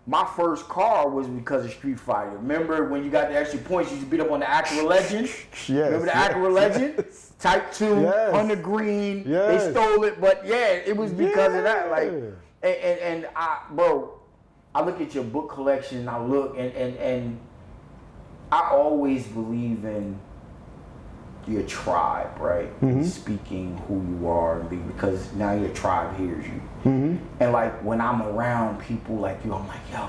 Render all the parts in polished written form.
my first car was because of Street Fighter. Remember when you got the extra points, you used to beat up on the Acura Legend? Yes. Remember the Acura Legend? Yes. Type 2, on the green. They stole it, but it was because of that. Like, and I look at your book collection, and I look, and I always believe in your tribe, right? Speaking who you are, because now your tribe hears you. And like when I'm around people like you, I'm like, yo.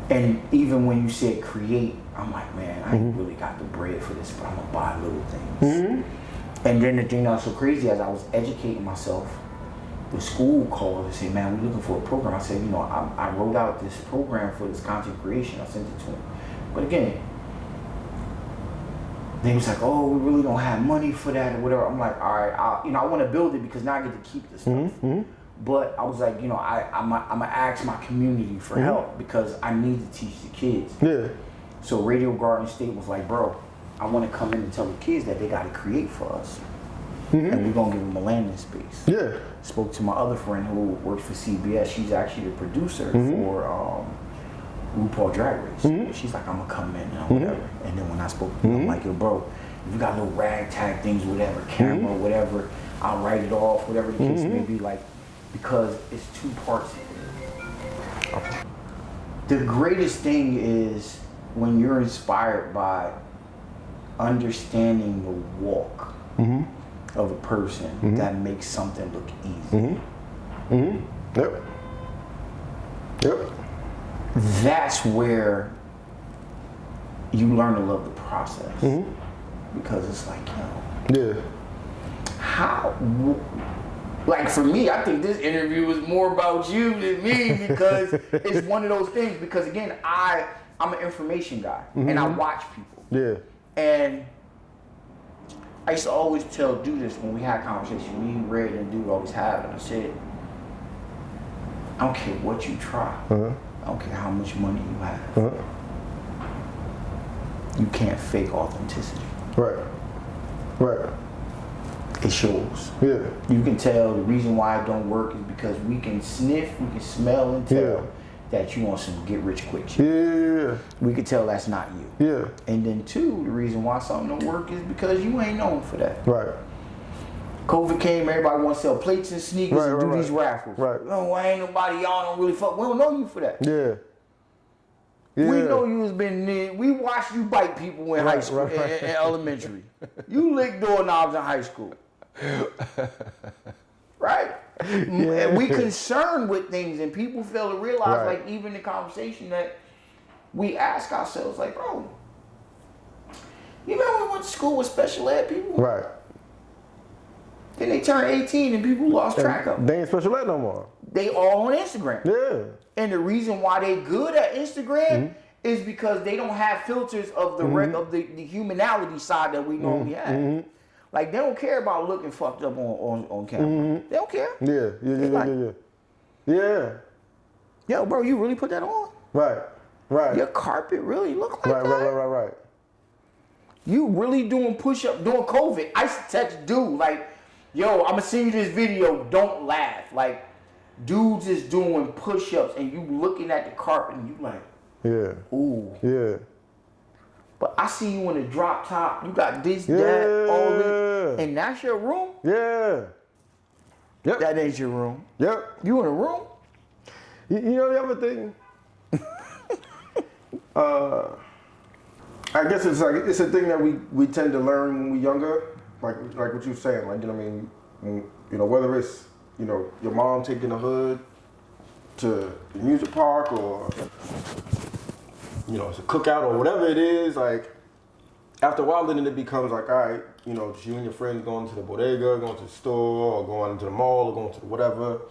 And even when you said create, I'm like, man, I ain't really got the bread for this, but I'm gonna buy little things. And then the thing that was so crazy, as I was educating myself, the school called and said, man, we're looking for a program. I said, I wrote out this program for this content creation. I sent it to him. But again, they was like, oh, we really don't have money for that or whatever. I'm like, all right, I want to build it because now I get to keep this stuff. But I was like, I'm gonna ask my community for help because I need to teach the kids. So Radio Garden State was like, bro, I want to come in and tell the kids that they got to create for us. And we're gonna give them a landing space. Spoke to my other friend who works for CBS. She's actually the producer for RuPaul Drag Race. She's like, I'm gonna come in and whatever. And then when I spoke to her, I'm like, yo, bro, if you got little ragtag things, whatever, camera, whatever, I'll write it off, whatever the case may be, like, because it's two parts. The greatest thing is when you're inspired by understanding the walk of a person that makes something look easy. Yep. That's where you learn to love the process. Because it's like, how, like for me, I think this interview is more about you than me because it's one of those things, because again, I'm an information guy and I watch people. And I used to always tell Dude this when we had conversations, me, Red, and Dude always have, and I said, I don't care what you try. I don't care how much money you have. You can't fake authenticity. Right. It shows. You can tell the reason why it don't work is because we can sniff, we can smell and tell that you want some get rich quick shit. We can tell that's not you. And then two, the reason why something don't work is because you ain't known for that. COVID came, everybody wants to sell plates and sneakers and do these raffles. No, why ain't nobody, y'all don't really fuck. We don't know you for that. We know you has been, we watched you bite people in high school, in elementary. You licked doorknobs in high school. And we concerned with things, and people fail to realize, like even the conversation that we ask ourselves, like, bro, you remember we went to school with special ed people? Then they turned 18 and people lost track of them. They ain't special ed no more. They all on Instagram. And the reason why they good at Instagram is because they don't have filters of the of the humanality side that we normally have. Like, they don't care about looking fucked up on camera. They don't care. Yo, bro, you really put that on? Your carpet really look like that? You really doing push-up during COVID. I used to text Dude, like, yo, I'm gonna send you this video, don't laugh. Like, dudes is doing push-ups and you looking at the carpet and you like, ooh. But I see you in a drop top, you got this, that, all this, and that's your room? That ain't your room. You in a room? You know the other thing? I guess it's a thing that we tend to learn when we're younger, like what you're saying, like, you know what I mean? Whether it's, your mom taking the hood to the music park, or it's a cookout or whatever it is, like, after a while then it becomes like, all right, just you and your friends going to the bodega, going to the store, or going to the mall, or going to whatever.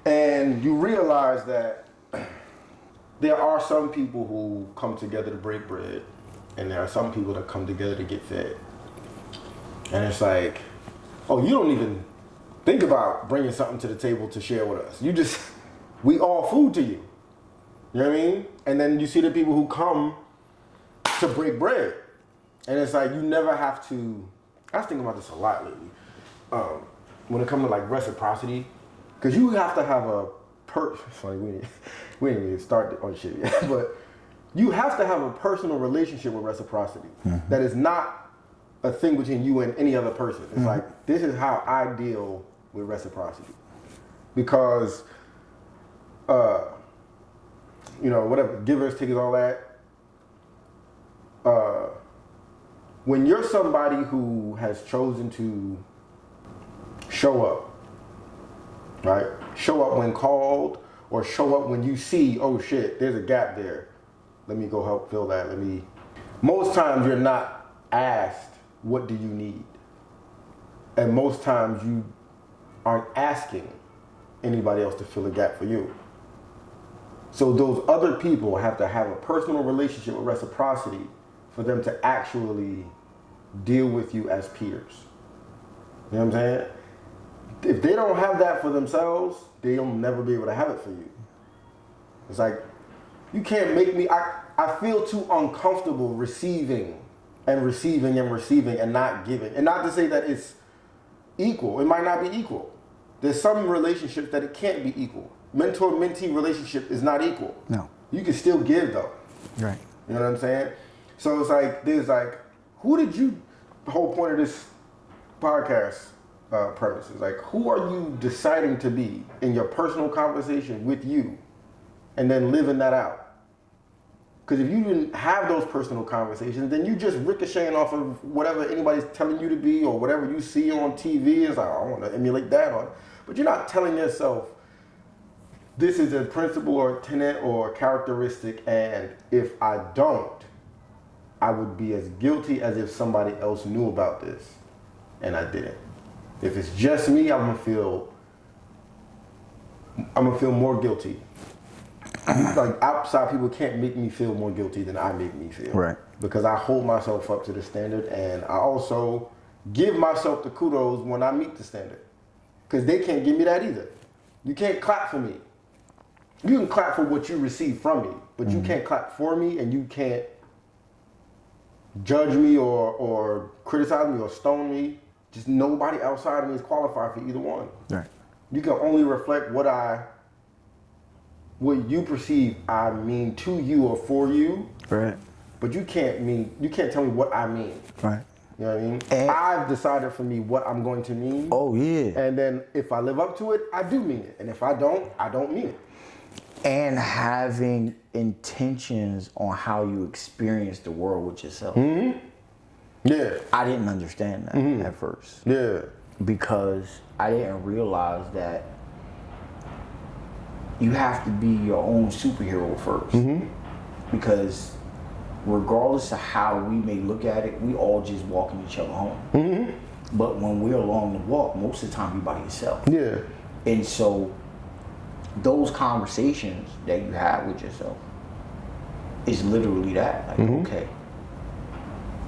And you realize that there are some people who come together to break bread, and there are some people that come together to get fed. And it's like, oh, you don't even think about bringing something to the table to share with us. We all food to you. You know what I mean? And then you see the people who come to break bread. And it's like, you never have to, I was thinking about this a lot lately. When it comes to like reciprocity, because you have to have a funny, we didn't even start on shit yet, but you have to have a personal relationship with reciprocity. That is not a thing between you and any other person. It's like, this is how I deal with reciprocity. Because, you know, whatever, givers, takers, all that. When you're somebody who has chosen to show up, right? Show up when called, or show up when you see, oh shit, there's a gap there. Let me go help fill that. Most times you're not asked, what do you need? And most times you aren't asking anybody else to fill a gap for you. So those other people have to have a personal relationship with reciprocity for them to actually deal with you as peers. You know what I'm saying? If they don't have that for themselves, they'll never be able to have it for you. It's like, you can't make me, I feel too uncomfortable receiving and not giving. And not to say that it's equal. It might not be equal. There's some relationships that it can't be equal. Mentor-mentee relationship is not equal. No. You can still give though. Right. You know what I'm saying? So it's like, the whole point of this podcast premise is like, who are you deciding to be in your personal conversation with you and then living that out? Because if you didn't have those personal conversations, then you just ricocheting off of whatever anybody's telling you to be or whatever you see on TV. It's like, I want to emulate that. But you're not telling yourself, this is a principle or a tenet or a characteristic, and if I don't, I would be as guilty as if somebody else knew about this, and I didn't. If it's just me, I'm gonna feel more guilty. Like, outside people can't make me feel more guilty than I make me feel. Right. Because I hold myself up to the standard, and I also give myself the kudos when I meet the standard. Because they can't give me that either. You can't clap for me. You can clap for what you receive from me, but you can't clap for me, and you can't judge me or criticize me or stone me. Just nobody outside of me is qualified for either one. Right. You can only reflect what you perceive I mean to you or for you. Right. But you can't tell me what I mean. Right. You know what I mean? And I've decided for me what I'm going to mean. Oh yeah. And then if I live up to it, I do mean it. And if I don't, I don't mean it. And having intentions on how you experience the world with yourself. Yeah. I didn't understand that at first. Yeah. Because I didn't realize that you have to be your own superhero first. Because regardless of how we may look at it, we all just walking each other home. But when we're along the walk, most of the time you're by yourself. Yeah. And so those conversations that you have with yourself is literally that. Like, okay,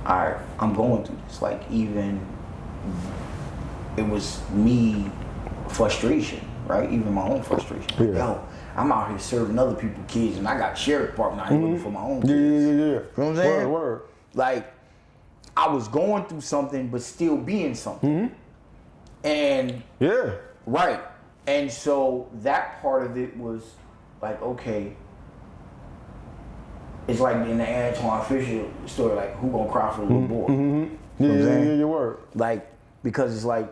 all right, I'm going through this. Like, even it was me frustration, right? Even my own frustration. Like, yo, I'm out here serving other people's kids, and I got sheriff department out here looking for my own kids. Yeah. You know what I'm saying? Word. Like, I was going through something, but still being something. And Yeah. right. And so that part of it was like, okay, it's like in the Antoine Fisher story, like, who gonna cry for the little boy? You know Yeah, your word. Like, because it's like,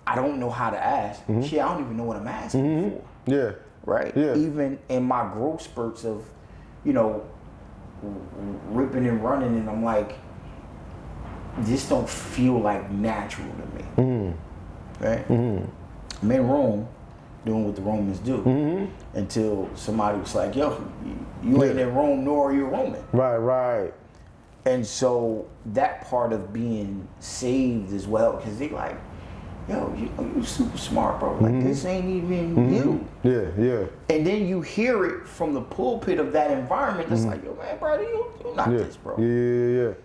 I don't know how to ask. Shit, I don't even know what I'm asking for. Yeah. Right? Yeah. Even in my growth spurts of, you know, ripping and running, and I'm like, this don't feel like natural to me. Right? I'm in Rome doing what the Romans do until somebody was like, yo, you ain't in Rome, nor are you a Roman. Right. And so that part of being saved as well, because they like, yo, you super smart, bro. Like, this ain't even you. Yeah. And then you hear it from the pulpit of that environment. It's like, yo, man, bro, you not this, bro. Yeah.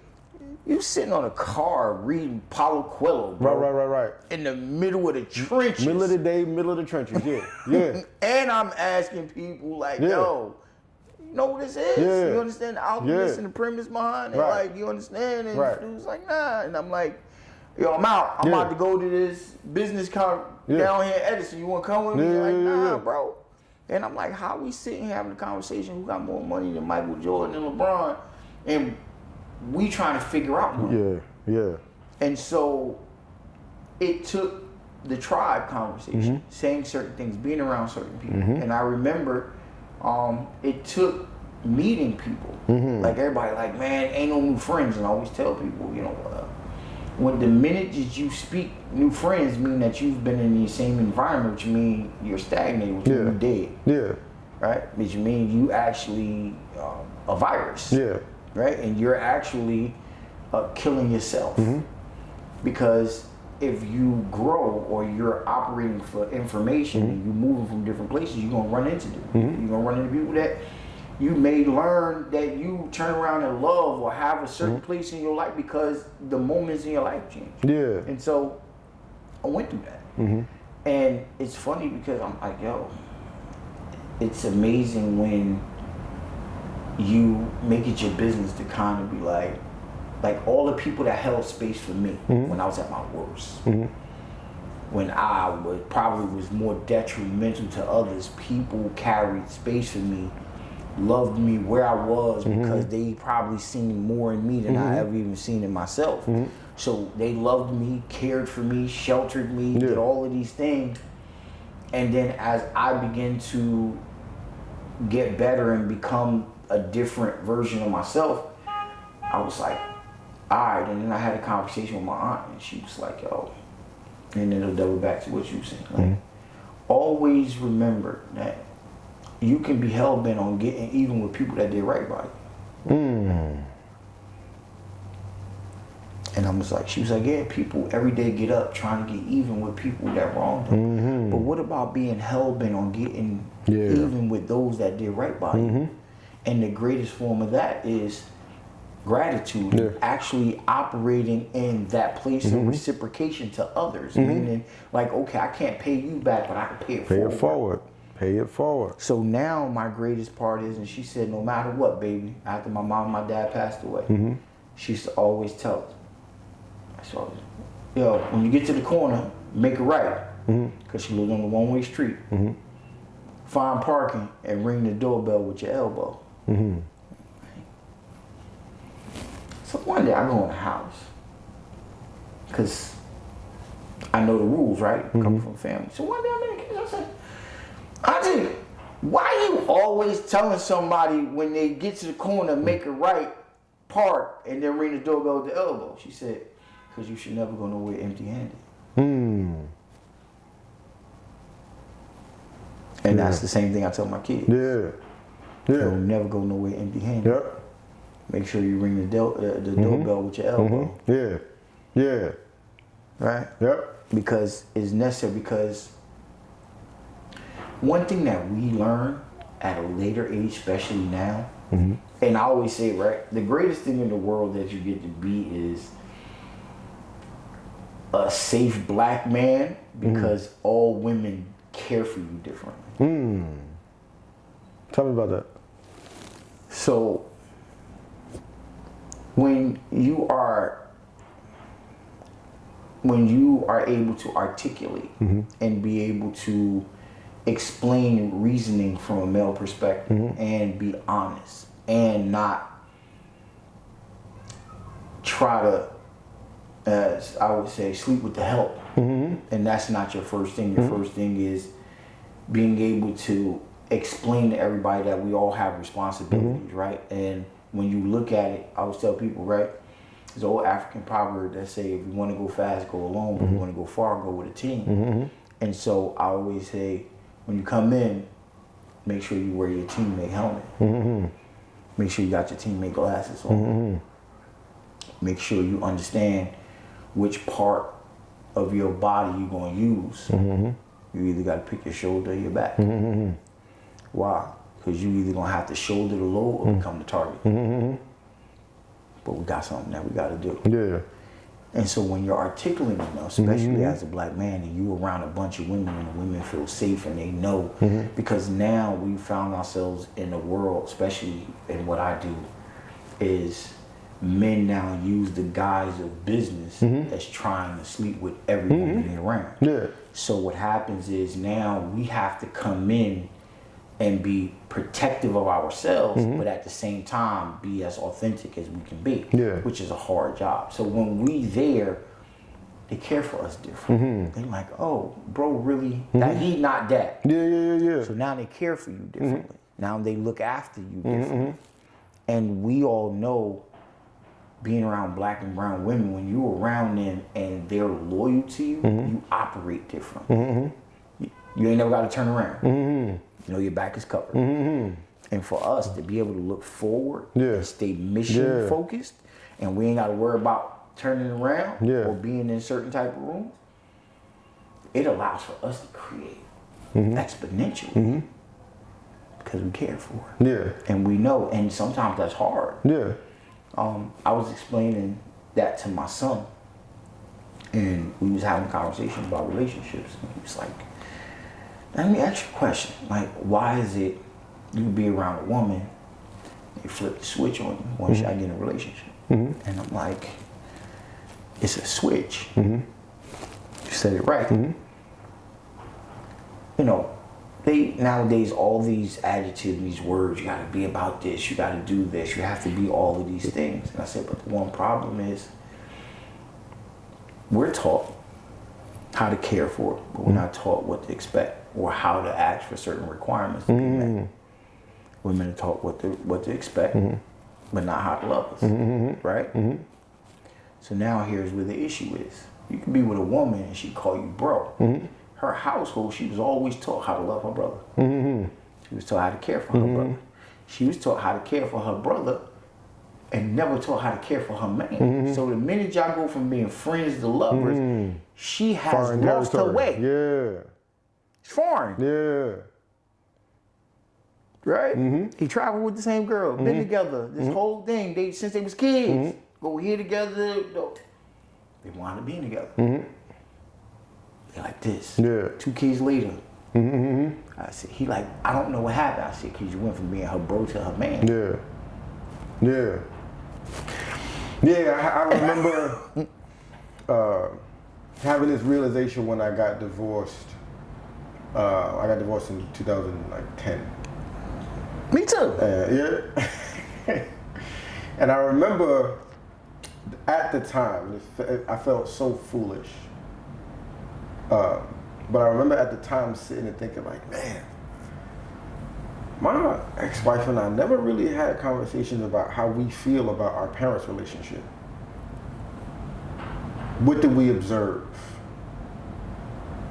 You sitting on a car reading Paulo Coelho, bro. Right. In the middle of the trenches. Middle of the day, middle of the trenches. Yeah. And I'm asking people like, yo, you know what this is? Yeah. You understand the alchemist and the premise behind it? Right. Like, you understand? And Right. the dude's like, nah. And I'm like, yo, I'm out. I'm about to go to this business down here in Edison. You want to come with me? Like, nah, bro. And I'm like, how we sitting here having a conversation who got more money than Michael Jordan and LeBron? And we trying to figure out one. Yeah. And so it took the tribe conversation, saying certain things, being around certain people. And I remember it took meeting people. Like everybody like, man, ain't no new friends. And I always tell people, you know, when the minute that you speak new friends mean that you've been in the same environment, which mean you're stagnated, which mean you're dead. Yeah. Right? Which mean you actually a virus. Yeah. Right? And you're actually killing yourself. Because if you grow or you're operating for information and you're moving from different places, you're gonna run into them. You're gonna run into people that you may learn that you turn around and love or have a certain place in your life because the moments in your life change. Yeah. And so I went through that. And it's funny because I'm like, yo, it's amazing when you make it your business to kind of be like all the people that held space for me when I was at my worst. When I was more detrimental to others, people carried space for me, loved me where I was because they probably seen more in me than I ever even seen in myself. So they loved me, cared for me, sheltered me, did all of these things. And then as I began to get better and become a different version of myself, I was like, all right. And then I had a conversation with my aunt and she was like, yo, and then it'll double back to what you were saying. Like, always remember that you can be hell-bent on getting even with people that did right by you. And I was like, she was like, yeah, people every day get up trying to get even with people that wronged them. But what about being hell-bent on getting even with those that did right by you? And the greatest form of that is gratitude, actually operating in that place of reciprocation to others. Meaning, like, okay, I can't pay you back, but I can pay it forward. Pay it forward. So now my greatest part is, and she said, no matter what, baby, after my mom and my dad passed away, she used to always tell us, yo, when you get to the corner, make it right. Because she lived on a one-way street. Find parking and ring the doorbell with your elbow. So one day I go in the house, because I know the rules, right? Coming from family. So one day I'm in the kitchen, I said, Auntie, why you always telling somebody when they get to the corner, make it right, park, and then ring the doorbell with the elbow? She said, because you should never go nowhere empty-handed. And that's the same thing I tell my kids. You'll never go nowhere empty-handed. Make sure you ring the doorbell with your elbow. Right? Because it's necessary, because one thing that we learn at a later age, especially now, and I always say, right, the greatest thing in the world that you get to be is a safe black man, because all women care for you differently. Tell me about that. So when you are able to articulate and be able to explain reasoning from a male perspective and be honest and not try to, as I would say, sleep with the help. And that's not your first thing. Your first thing is being able to explain to everybody that we all have responsibilities, right? And when you look at it, I always tell people, right, there's an old African proverb that say, if you want to go fast, go alone. But if you want to go far, go with a team. And so I always say, when you come in, make sure you wear your teammate helmet. Make sure you got your teammate glasses on. Make sure you understand which part of your body you're going to use. You either got to pick your shoulder or your back. Why? Because you either going to have to shoulder the load or become the target. But we got something that we got to do. And so when you're articulate enough, especially as a black man, and you around a bunch of women and the women feel safe and they know, because now we found ourselves in a world, especially in what I do, is men now use the guise of business as trying to sleep with every woman they're around. So what happens is now we have to come in and be protective of ourselves, but at the same time be as authentic as we can be, which is a hard job. So when we there, they care for us different. They like, oh, bro, really? That he not that. Yeah. So now they care for you differently. Now they look after you differently. And we all know, being around black and brown women, when you're around them and they're loyal to you, you operate different. You ain't never got to turn around. You know your back is covered. And for us to be able to look forward and stay mission focused, and we ain't got to worry about turning around or being in certain type of rooms, it allows for us to create exponentially because we care for it. And we know, and sometimes that's hard. I was explaining that to my son, and we was having a conversation about relationships, and he was like, let me ask you a question. Like, why is it you be around a woman, they flip the switch on you once y'all get in a relationship? And I'm like, it's a switch. You said it right. You know, they nowadays, all these adjectives, these words, you gotta be about this, you gotta do this, you have to be all of these things. And I said, but the one problem is, we're taught how to care for it, but we're not taught what to expect or how to ask for certain requirements to be met. Women are taught what to expect, but not how to love us, right? So now here's where the issue is. You can be with a woman and she call you bro. Her household, she was always taught how to love her brother. She was taught how to care for her brother. She was taught how to care for her brother and never taught how to care for her man. So the minute y'all go from being friends to lovers, she has Foreign lost her territory. way. It's foreign. Right? He traveled with the same girl, been together, this whole thing, since they was kids. Go here together. No. They wanted to be together. They're like this. 2 kids later. I said, he like, I don't know what happened. I said, because you went from being her bro to her man. I remember having this realization when I got divorced. I got divorced in 2010. Me too. And I remember at the time, I felt so foolish. But I remember at the time sitting and thinking like, man, my ex-wife and I never really had conversations about how we feel about our parents' relationship. What did we observe?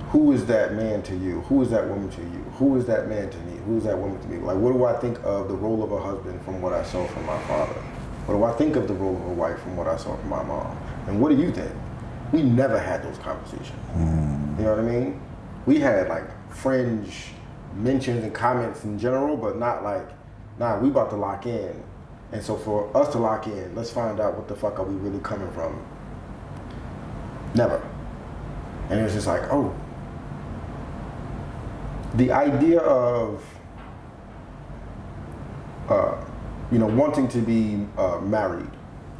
Who is that man to you? Who is that woman to you? Who is that man to me? Who is that woman to me? Like, what do I think of the role of a husband from what I saw from my father? What do I think of the role of a wife from what I saw from my mom? And what do you think? We never had those conversations. You know what I mean? We had like fringe mentions and comments in general, but not like, nah, we about to lock in. And so for us to lock in, let's find out what the fuck are we really coming from. Never. And it was just like, oh. The idea of, wanting to be married,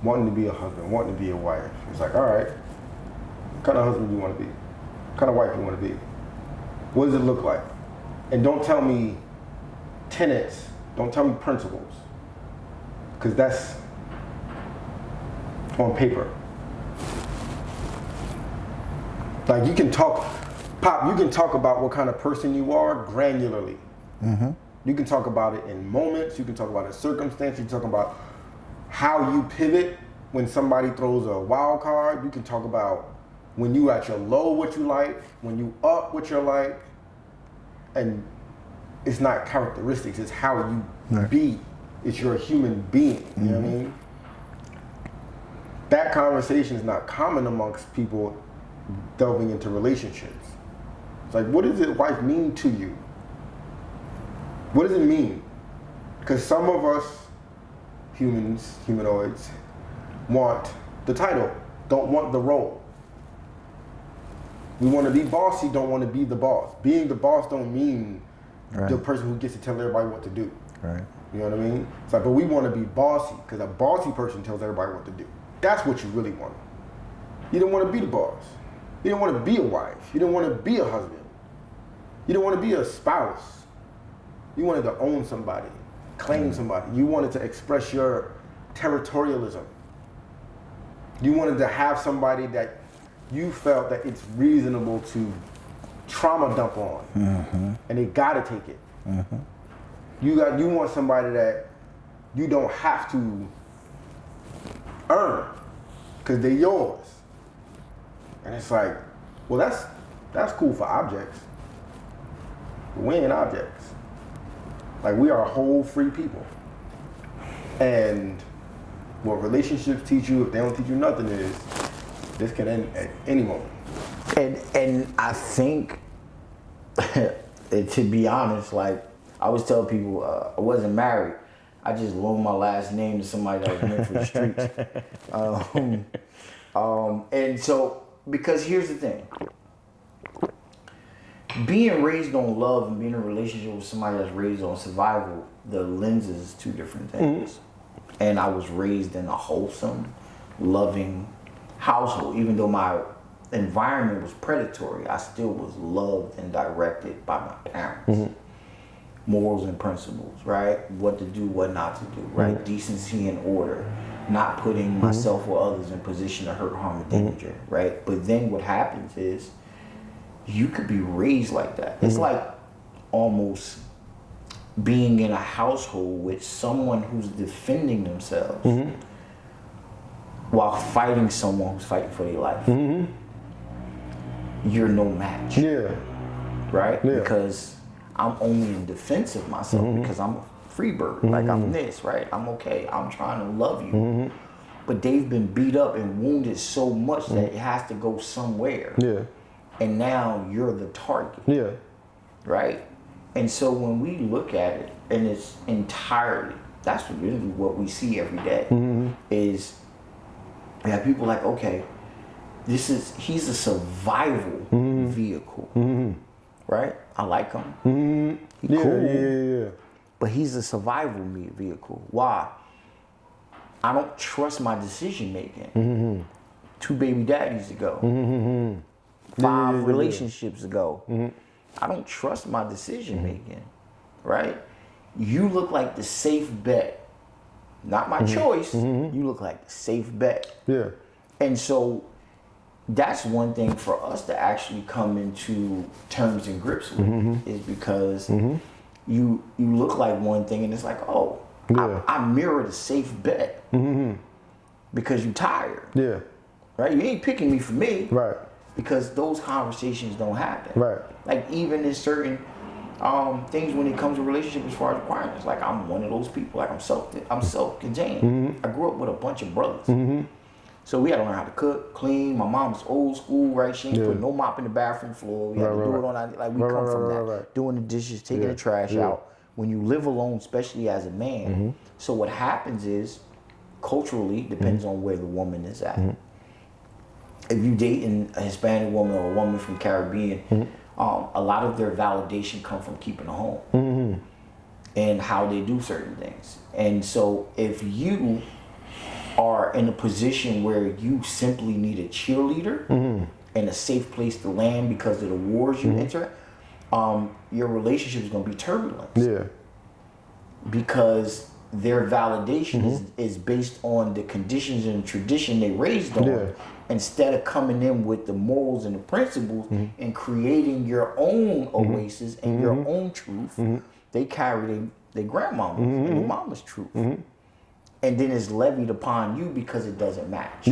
wanting to be a husband, wanting to be a wife. It's like, all right, what kind of husband you want to be? What kind of wife you want to be? What does it look like? And don't tell me tenets, don't tell me principles, because that's on paper. Like, you can talk, Pop, you can talk about what kind of person you are granularly. You can talk about it in moments, you can talk about it in circumstances, you can talk about how you pivot when somebody throws a wild card. You can talk about when you at your low, what you like, when you up, what you're like. And it's not characteristics, it's how you be. It's your human being, you know what I mean? That conversation is not common amongst people delving into relationships. It's like, what does it wife mean to you? What does it mean? Because some of us humanoids, want the title, don't want the role. We want to be bossy, don't want to be the boss. Being the boss don't mean the person who gets to tell everybody what to do. You know what I mean? It's like, but we want to be bossy, because a bossy person tells everybody what to do. That's what you really want. You don't want to be the boss. You don't want to be a wife. You don't want to be a husband. You don't want to be a spouse. You wanted to own somebody, claim somebody. You wanted to express your territorialism. You wanted to have somebody that you felt that it's reasonable to trauma dump on, and they gotta take it. You want somebody that you don't have to earn, because they're yours. And it's like, well, that's cool for objects. We ain't objects. Like, we are whole free people. And what relationships teach you, if they don't teach you nothing, is this can end at any moment. And I think, to be honest, like, I always tell people, I wasn't married. I just loaned my last name to somebody that was meant for the streets. And so, because here's the thing. Being raised on love and being in a relationship with somebody that's raised on survival, the lenses is two different things. And I was raised in a wholesome, loving household. Even though my environment was predatory, I still was loved and directed by my parents. Morals and principles, right? What to do, what not to do, right? Decency and order. Not putting myself or others in position to hurt, harm, or danger, right? But then what happens is you could be raised like that. It's like almost being in a household with someone who's defending themselves while fighting someone who's fighting for their life. You're no match. Right? Yeah. Because I'm only in defense of myself because I'm a free bird. Like, I'm this, right? I'm okay. I'm trying to love you. But they've been beat up and wounded so much that it has to go somewhere. And now you're the target. Right? And so when we look at it in its entirety, that's really what we see every day. Is we have people like, okay, he's a survival vehicle. Right? I like him. He cool. But he's a survival vehicle. Why? I don't trust my decision making. 2 baby daddies ago. 5 relationships ago. I don't trust my decision making. Right? You look like the safe bet. Not my choice. You look like the safe bet. And so that's one thing for us to actually come into terms and grips with, is because you look like one thing and it's like, oh, I mirrored a safe bet because you tired. Right? You ain't picking me for me. Right. Because those conversations don't happen. Right. Like, even in certain things when it comes to relationships as far as requirements, like, I'm one of those people. Like, I'm self-contained. I grew up with a bunch of brothers. So we had to learn how to cook, clean. My mom was old school, right? She ain't put no mop in the bathroom floor. We had to do it on our, like, we come from that. Doing the dishes, taking the trash out. When you live alone, especially as a man. So what happens is, culturally, depends on where the woman is at. If you dating a Hispanic woman or a woman from Caribbean, a lot of their validation come from keeping a home and how they do certain things. And so if you are in a position where you simply need a cheerleader and a safe place to land because of the wars you enter, your relationship is going to be turbulent. Because their validation is based on the conditions and tradition they raised on, instead of coming in with the morals and the principles and creating your own oasis and your own truth. They carry their grandmama's and their mama's truth. And then it's levied upon you because it doesn't match.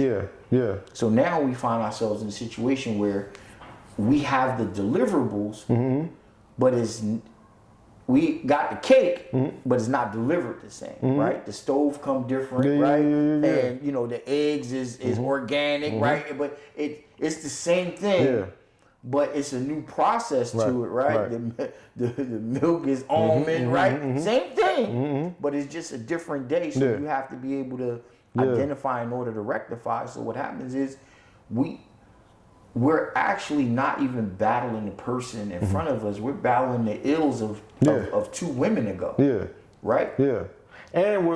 So now we find ourselves in a situation where we have the deliverables, but we got the cake, but it's not delivered the same, right? The stove come different, right? And you know, the eggs is organic, right? But it's the same thing, but it's a new process to it, right? The milk is almond, right? Same thing, but it's just a different day. So you have to be able to identify in order to rectify. So what happens is we're actually not even battling the person in front of us. We're battling the ills of 2 women ago. Right? And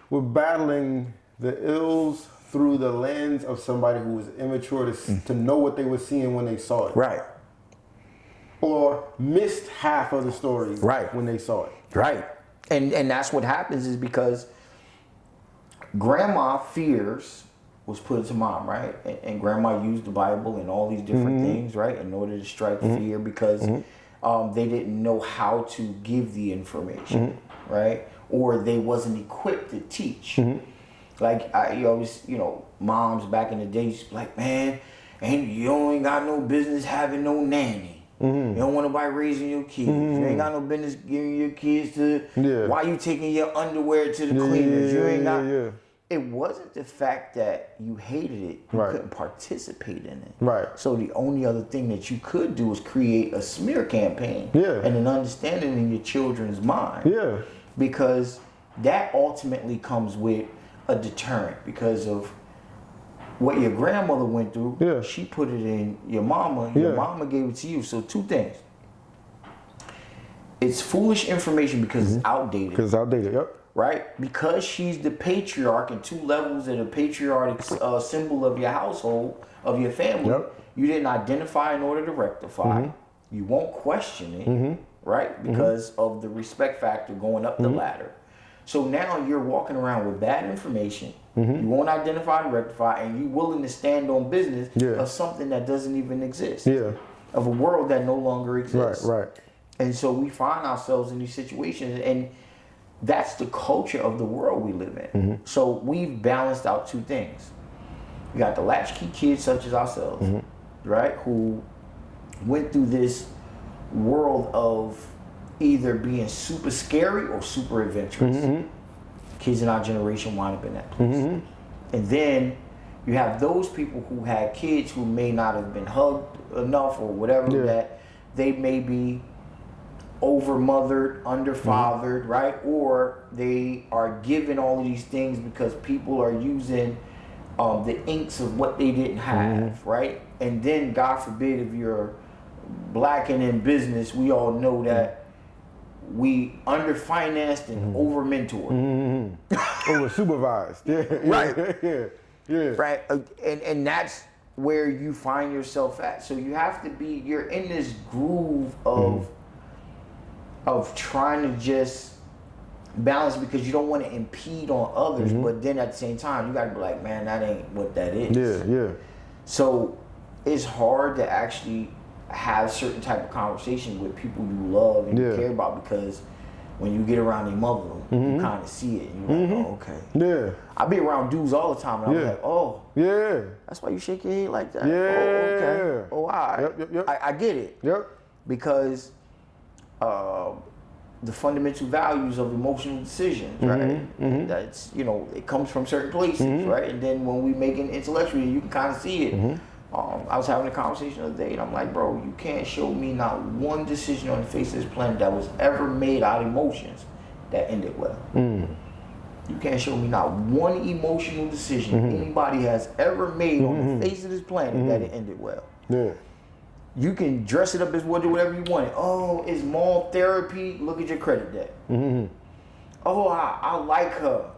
we're battling the ills through the lens of somebody who was immature to know what they were seeing when they saw it. Right. Or missed half of the story when they saw it. Right. And that's what happens is because grandma fears was put into mom, right? And grandma used the Bible and all these different things, right? In order to strike fear because they didn't know how to give the information, right? Or they wasn't equipped to teach. Like you always, moms back in the day used to be like, man, you ain't got no business having no nanny. You don't want nobody raising your kids. You ain't got no business giving your kids to. Why you taking your underwear to the cleaners? You ain't got. It wasn't the fact that you hated it. You couldn't participate in it. Right. So the only other thing that you could do is create a smear campaign. And an understanding in your children's mind. Because that ultimately comes with a deterrent because of what your grandmother went through. She put it in your mama. Your mama gave it to you. So two things. It's foolish information because it's outdated. Because it's outdated, Right? Because she's the patriarch and two levels of the patriarch symbol of your household, of your family. You didn't identify in order to rectify. You won't question it, right? Because of the respect factor going up the ladder. So now you're walking around with bad information. You won't identify and rectify, and you're willing to stand on business of something that doesn't even exist. Of a world that no longer exists. Right. And so we find ourselves in these situations, and that's the culture of the world we live in. So we've balanced out two things. You got the latchkey kids such as ourselves, right, who went through this world of either being super scary or super adventurous. Kids in our generation wind up in that place. And then you have those people who had kids who may not have been hugged enough or whatever, that they may be over-mothered, under-fathered, right? Or they are given all of these things because people are using the inks of what they didn't have, right? And then, God forbid, if you're black and in business, we all know that we under-financed and over-mentored. Over-supervised. Right. Right? And that's where you find yourself at. So you have to be, you're in this groove of trying to just balance because you don't want to impede on others, but then at the same time, you got to be like, man, that ain't what that is. So it's hard to actually have certain type of conversation with people you love and you care about because when you get around their mother, you kind of see it and you're like, oh, okay. I be around dudes all the time and I'm like, oh, that's why you shake your head like that. Oh, okay. Oh, all right. I get it. Because the fundamental values of emotional decisions, right? That's, it comes from certain places, right? And then when we make it intellectually, you can kind of see it. I was having a conversation the other day and I'm like, bro, you can't show me not one decision on the face of this planet that was ever made out of emotions that ended well. You can't show me not one emotional decision anybody has ever made on the face of this planet that it ended well. You can dress it up as whatever you want. Oh, it's mall therapy. Look at your credit debt. Oh, I like her.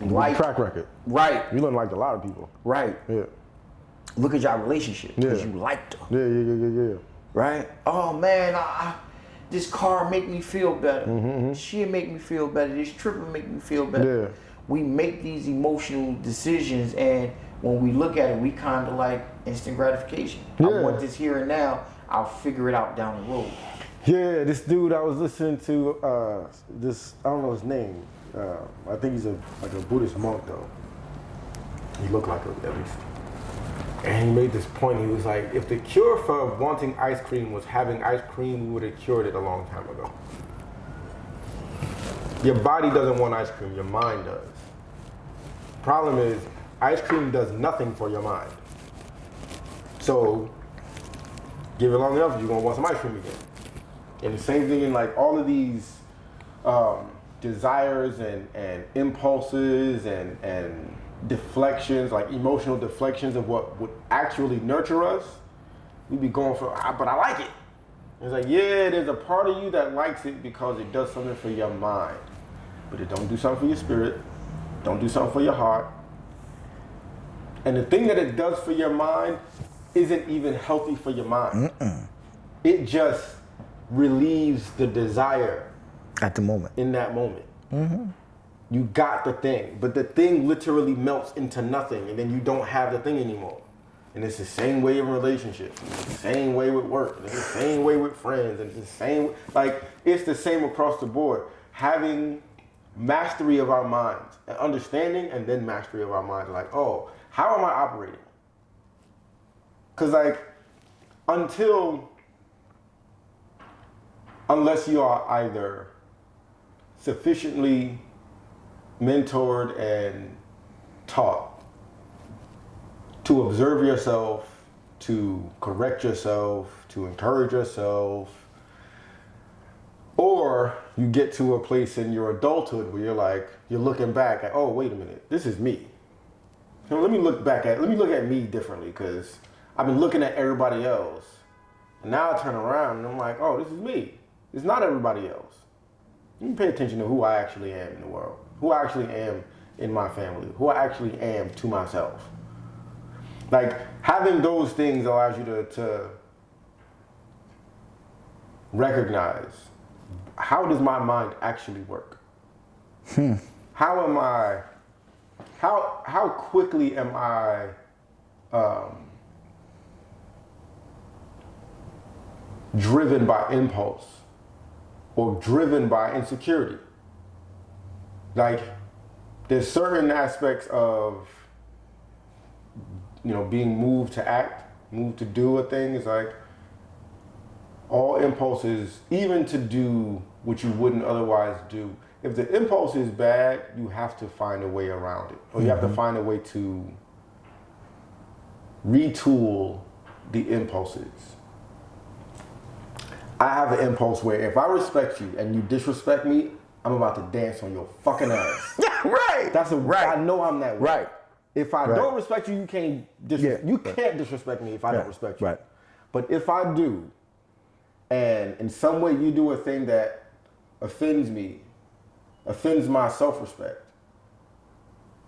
Like track record. Right. You look like a lot of people. Right. Look at your relationship because you liked her. Right. Oh man, this car make me feel better. She'll make me feel better. This trip will make me feel better. We make these emotional decisions, and when we look at it, we kind of like instant gratification. I want this here and now. I'll figure it out down the road. This dude I was listening to, I don't know his name. I think he's like a Buddhist monk though. He looked like it at least. And he made this point. He was like, if the cure for wanting ice cream was having ice cream, we would have cured it a long time ago. Your body doesn't want ice cream, your mind does. Problem is, ice cream does nothing for your mind. So, give it long enough, you're gonna want some ice cream again. And the same thing in like all of these desires and impulses and deflections, like emotional deflections of what would actually nurture us, we be going for, but I like it. It's like, there's a part of you that likes it because it does something for your mind, but it don't do something for your spirit, don't do something for your heart. And the thing that it does for your mind isn't even healthy for your mind. It just relieves the desire at the moment. in that moment. You got the thing, but the thing literally melts into nothing, and then you don't have the thing anymore. And it's the same way in relationships, it's the same way with work, it's the same way with friends, and it's the same, like, it's the same across the board. Having mastery of our minds, and understanding, and then mastery of our minds, like, oh, how am I operating? Because, like, unless you are either sufficiently mentored and taught to observe yourself, to correct yourself, to encourage yourself, or you get to a place in your adulthood where you're looking back at, oh, wait a minute, this is me. So let me look at me differently, because I've been looking at everybody else. And now I turn around and I'm like, oh, this is me. It's not everybody else. You can pay attention to who I actually am in the world, who I actually am in my family, who I actually am to myself. Like, having those things allows you to recognize, how does my mind actually work? How quickly am I driven by impulse or driven by insecurity? Like, there's certain aspects of, being moved to act, moved to do a thing. Is like, all impulses, even to do what you wouldn't otherwise do, if the impulse is bad, you have to find a way around it. Or you have to find a way to retool the impulses. I have an impulse where if I respect you and you disrespect me, I'm about to dance on your fucking ass. Yeah, right. I know I'm that way. Right. If I don't respect you, you can't disrespect me if I don't respect you. Right. But if I do, and in some way you do a thing that offends me, offends my self-respect,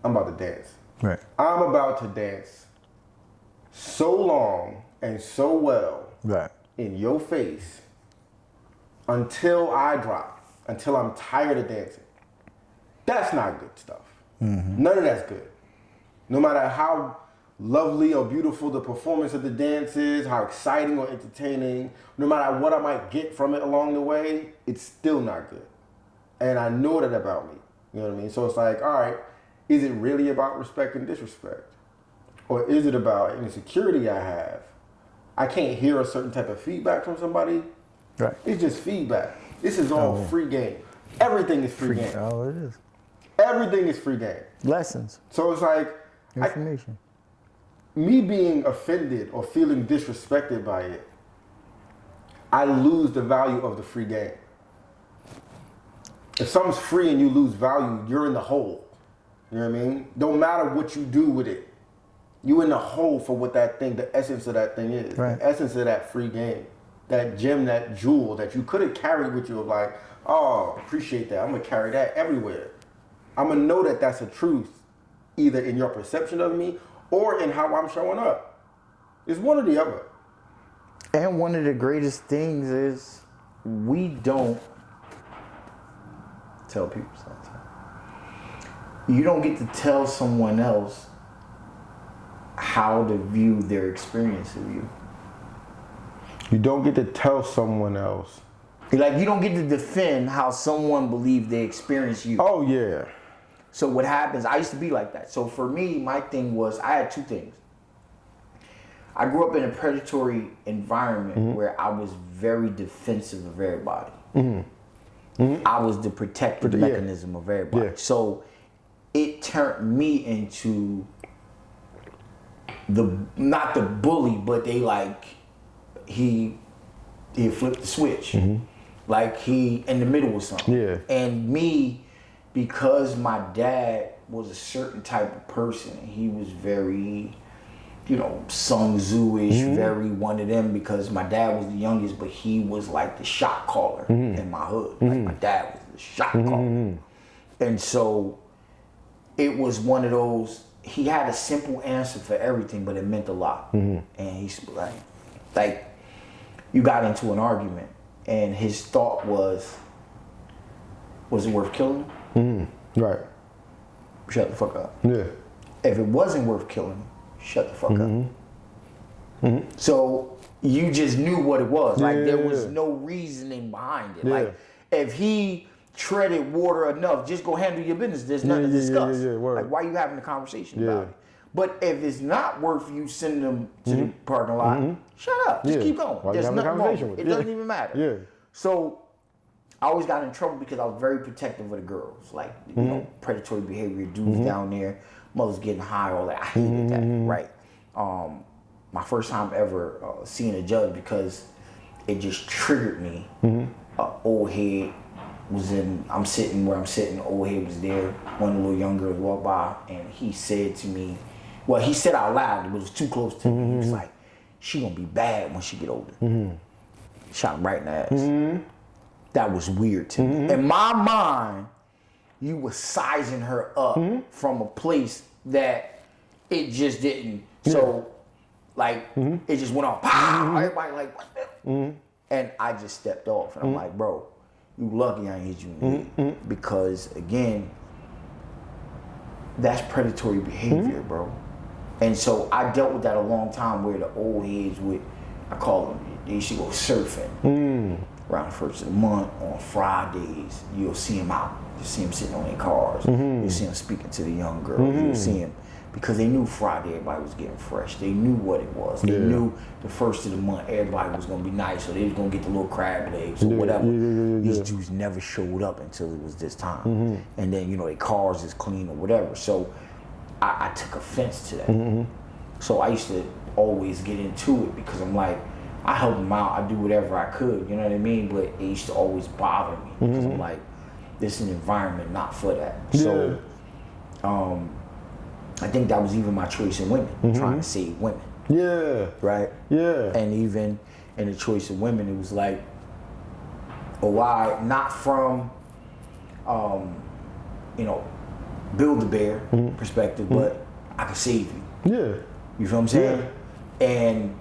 I'm about to dance. Right. I'm about to dance so long and so well in your face until I drop, until I'm tired of dancing. That's not good stuff. None of that's good. No matter how lovely or beautiful the performance of the dance is, how exciting or entertaining, no matter what I might get from it along the way, it's still not good. And I know that about me. You know what I mean? So it's like, all right, is it really about respect and disrespect? Or is it about an insecurity I have? I can't hear a certain type of feedback from somebody. Right. It's just feedback. This is all free game. Everything is free game. Oh, it is. Everything is free game. Lessons. So it's like, information. Me being offended or feeling disrespected by it, I lose the value of the free game. If something's free and you lose value, you're in the hole. You know what I mean? Don't matter what you do with it. You in the hole for what that thing, the essence of that thing is. Right. The essence of that free game. That gem, that jewel that you could have carried with you of like, oh, appreciate that. I'm going to carry that everywhere. I'm going to know that that's a truth, either in your perception of me or in how I'm showing up. It's one or the other. And one of the greatest things is we don't tell people something. You don't get to tell someone else how to view their experience of you. You don't get to tell someone else. Like, you don't get to defend how someone believed they experienced you. Oh, yeah. So what happens, I used to be like that. So for me, my thing was, I had two things. I grew up in a predatory environment where I was very defensive of everybody. I was the protective mechanism of everybody. Yeah. So it turned me into not the bully, but they like, he flipped the switch. Like he in the middle with something. Yeah. And me, because my dad was a certain type of person, he was very, Sun Tzu-ish, very one of them, because my dad was the youngest, but he was like the shot caller in my hood. Like my dad was the shot caller. And so it was one of those, he had a simple answer for everything, but it meant a lot. And he's like, you got into an argument and his thought was it worth killing him? Right. Shut the fuck up. Yeah. If it wasn't worth killing him, shut the fuck up. So you just knew what it was. Like there was no reasoning behind it. Like if he treaded water enough, just go handle your business. There's nothing to discuss. Like why are you having a conversation about it? But if it's not worth you sending them to the parking lot, shut up. Just keep going. There's nothing wrong with it. It doesn't even matter. Yeah. So I always got in trouble because I was very protective of the girls. Like, you know, predatory behavior, dudes down there, mothers getting high, all that. I hated that, right? My first time ever seeing a judge because it just triggered me. Old head was I'm sitting where I'm sitting, old head was there. One of the little young girls walked by and he said to me, well, he said out loud, but it was too close to me. He was like, she gonna be bad when she get older. Shot him right in the ass. That was weird to me. In my mind, you were sizing her up from a place that it just didn't. So, like, it just went off. Pow! Everybody like, what the? And I just stepped off. And I'm like, bro, you lucky I ain't hit you in the head. Because, again, that's predatory behavior, bro. And so I dealt with that a long time where the old heads would, I call them, they used to go surfing. Around the first of the month, on Fridays, you'll see them out. You'll see them sitting on their cars. You'll see them speaking to the young girls. You'll see them, because they knew Friday everybody was getting fresh. They knew what it was. They knew the first of the month everybody was going to be nice, so they was going to get the little crab legs or whatever. These dudes never showed up until it was this time. And then, you know, their cars is clean or whatever. So I took offense to that. So I used to always get into it because I'm like, I help them out, I do whatever I could, you know what I mean? But it used to always bother me because I'm like, this is an environment not for that. So I think that was even my choice in women, trying to save women. Right? And even in the choice of women, it was like, oh, why not from, you know, Build-A-Bear perspective, but I can save you. You feel what I'm saying? And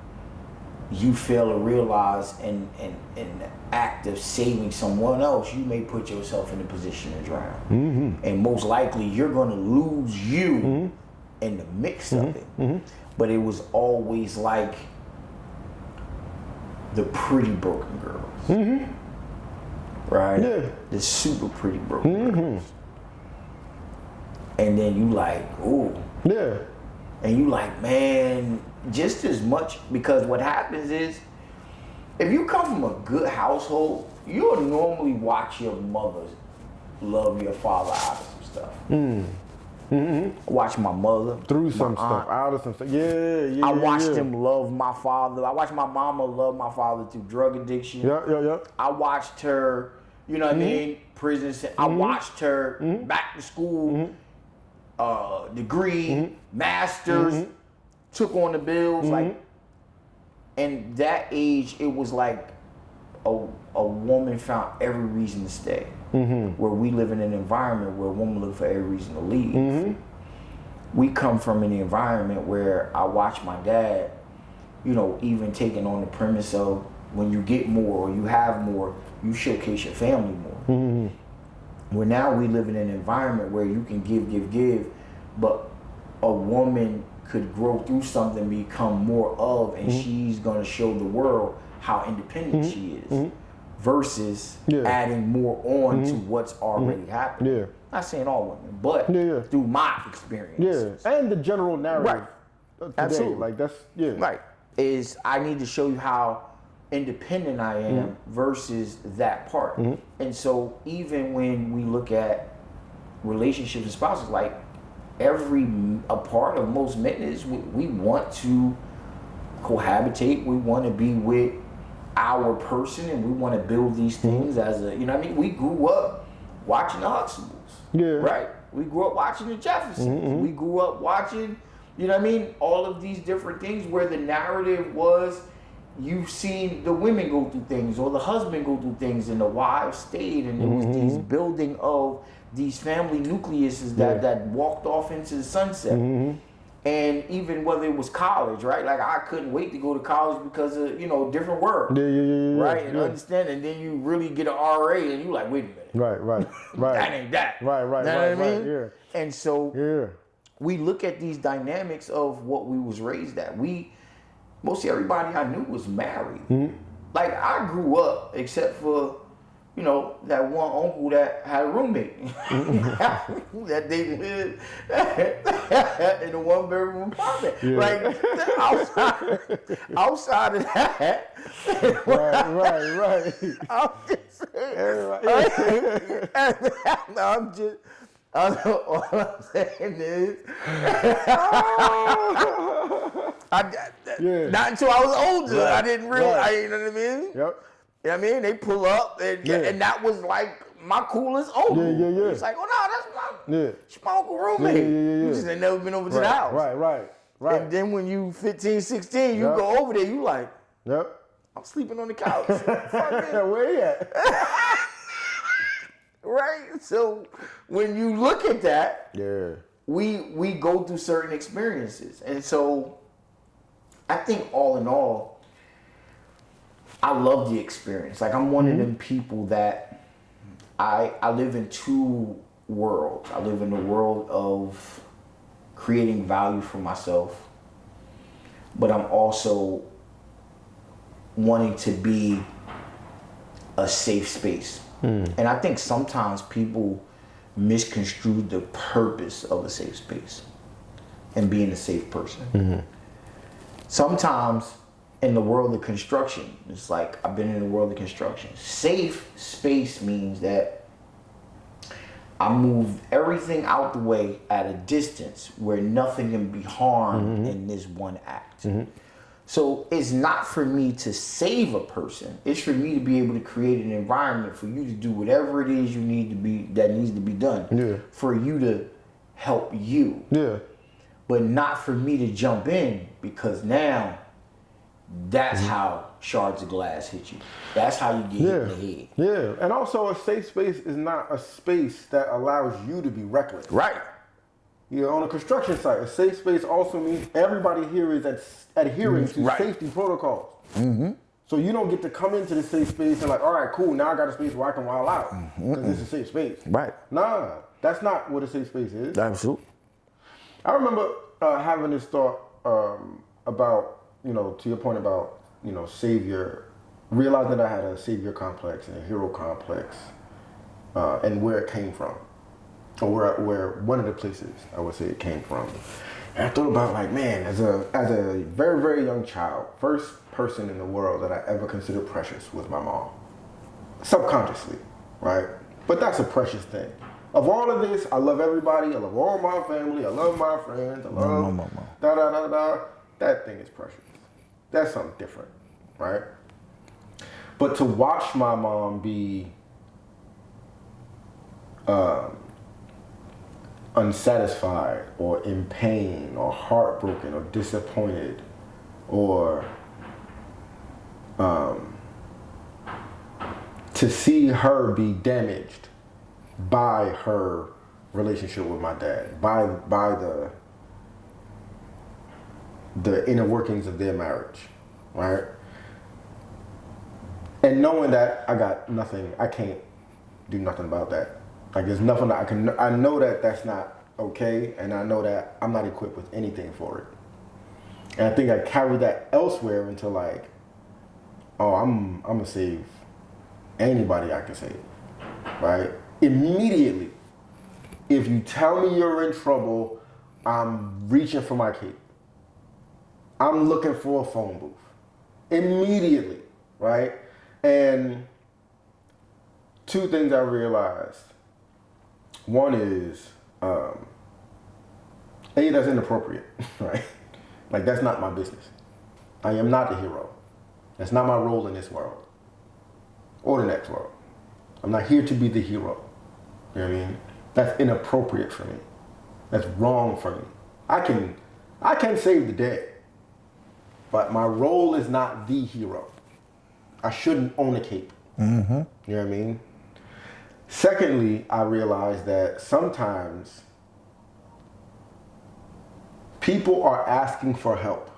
you fail to realize in the act of saving someone else, you may put yourself in a position to drown. And most likely you're going to lose you in the mix of it. But it was always like the pretty broken girls. Right? The super pretty broken girls. And then you like, ooh. And you like, man, just as much, because what happens is, if you come from a good household, you'll normally watch your mother love your father out of some stuff. Watch my mother through some stuff, out of some stuff. I watched him love my father. I watched my mama love my father through drug addiction. I watched her, you know what I mean, prison. I watched her back to school, degree, masters, took on the bills, like, and that age, it was like a woman found every reason to stay. Where we live in an environment where a woman look for every reason to leave. We come from an environment where I watch my dad, you know, even taking on the premise of when you get more or you have more, you showcase your family more. Where now we live in an environment where you can give, but a woman could grow through something, become more of, and she's gonna show the world how independent she is, versus adding more on to what's already happening. Not saying all women, but through my experience. And the general narrative. Today. Absolutely. Like that's is I need to show you how independent I am versus that part. And so even when we look at relationships and spouses, like a part of most men is we want to cohabitate, we want to be with our person, and we want to build these things as a, you know what I mean? We grew up watching the Huxtables, right? We grew up watching the Jeffersons. We grew up watching, you know what I mean? All of these different things where the narrative was, you've seen the women go through things or the husband go through things and the wives stayed, and there was these building of these family nucleuses that walked off into the sunset. And even whether it was college, right? Like I couldn't wait to go to college because of, different world. Yeah. Right? And understand, and then you really get an RA and you like, wait a minute. Right. That ain't that. Right. You know what I mean? Yeah. And so we look at these dynamics of what we was raised at. Mostly everybody I knew was married. Mm-hmm. Like I grew up, except for, that one uncle that had a roommate that they lived in a one-bedroom apartment. Yeah. Like outside of that, right. I'm just saying. All I'm saying is, not until I was older, I didn't realize. You know what I mean? Yep. You know what I mean? They pull up, and that was like my coolest uncle. Yeah. It's like, oh no, that's my uncle roommate. Yeah. You just ain't never been over to the house. Right. And then when you 15, 16, you go over there, you like, I'm sleeping on the couch. Where you at? Right? So when you look at that, we go through certain experiences. And so I think all in all, I love the experience. Like I'm one of them people that I live in two worlds. I live in the world of creating value for myself, but I'm also wanting to be a safe space. And I think sometimes people misconstrue the purpose of a safe space and being a safe person. Sometimes in the world of construction, it's like I've been in the world of construction. Safe space means that I move everything out the way at a distance where nothing can be harmed in this one act. So it's not for me to save a person. It's for me to be able to create an environment for you to do whatever it is that needs to be done for you to help you. But not for me to jump in, because now that's how shards of glass hit you. That's how you get hit in the head. Yeah. And also a safe space is not a space that allows you to be reckless. Right. On a construction site, a safe space also means everybody here is adhering to safety protocols. So you don't get to come into the safe space and like, all right, cool, now I got a space where I can wild out because it's a safe space. Right. Nah, that's not what a safe space is. Absolutely. I remember having this thought about, to your point about, savior, realizing that I had a savior complex and a hero complex and where it came from. Or where one of the places I would say it came from. And I thought about like, man, as a very, very young child, first person in the world that I ever considered precious was my mom. Subconsciously, right? But that's a precious thing. Of all of this, I love everybody, I love all my family, I love my friends, I love da-da-da-da. That thing is precious. That's something different, right? But to watch my mom be unsatisfied or in pain or heartbroken or disappointed or to see her be damaged by her relationship with my dad, by the inner workings of their marriage, right? And knowing that I got nothing, I can't do nothing about that. Like there's nothing that I know that that's not okay, and I know that I'm not equipped with anything for it. And I think I carry that elsewhere into like, oh, I'm gonna save anybody I can save, right? Immediately, if you tell me you're in trouble, I'm reaching for my cape. I'm looking for a phone booth. Immediately, right? And two things I realized. One is, A, that's inappropriate, right? Like, that's not my business. I am not the hero. That's not my role in this world or the next world. I'm not here to be the hero. You know what I mean? That's inappropriate for me. That's wrong for me. I can save the day, but my role is not the hero. I shouldn't own a cape. Mm-hmm. You know what I mean? Secondly, I realized that sometimes people are asking for help.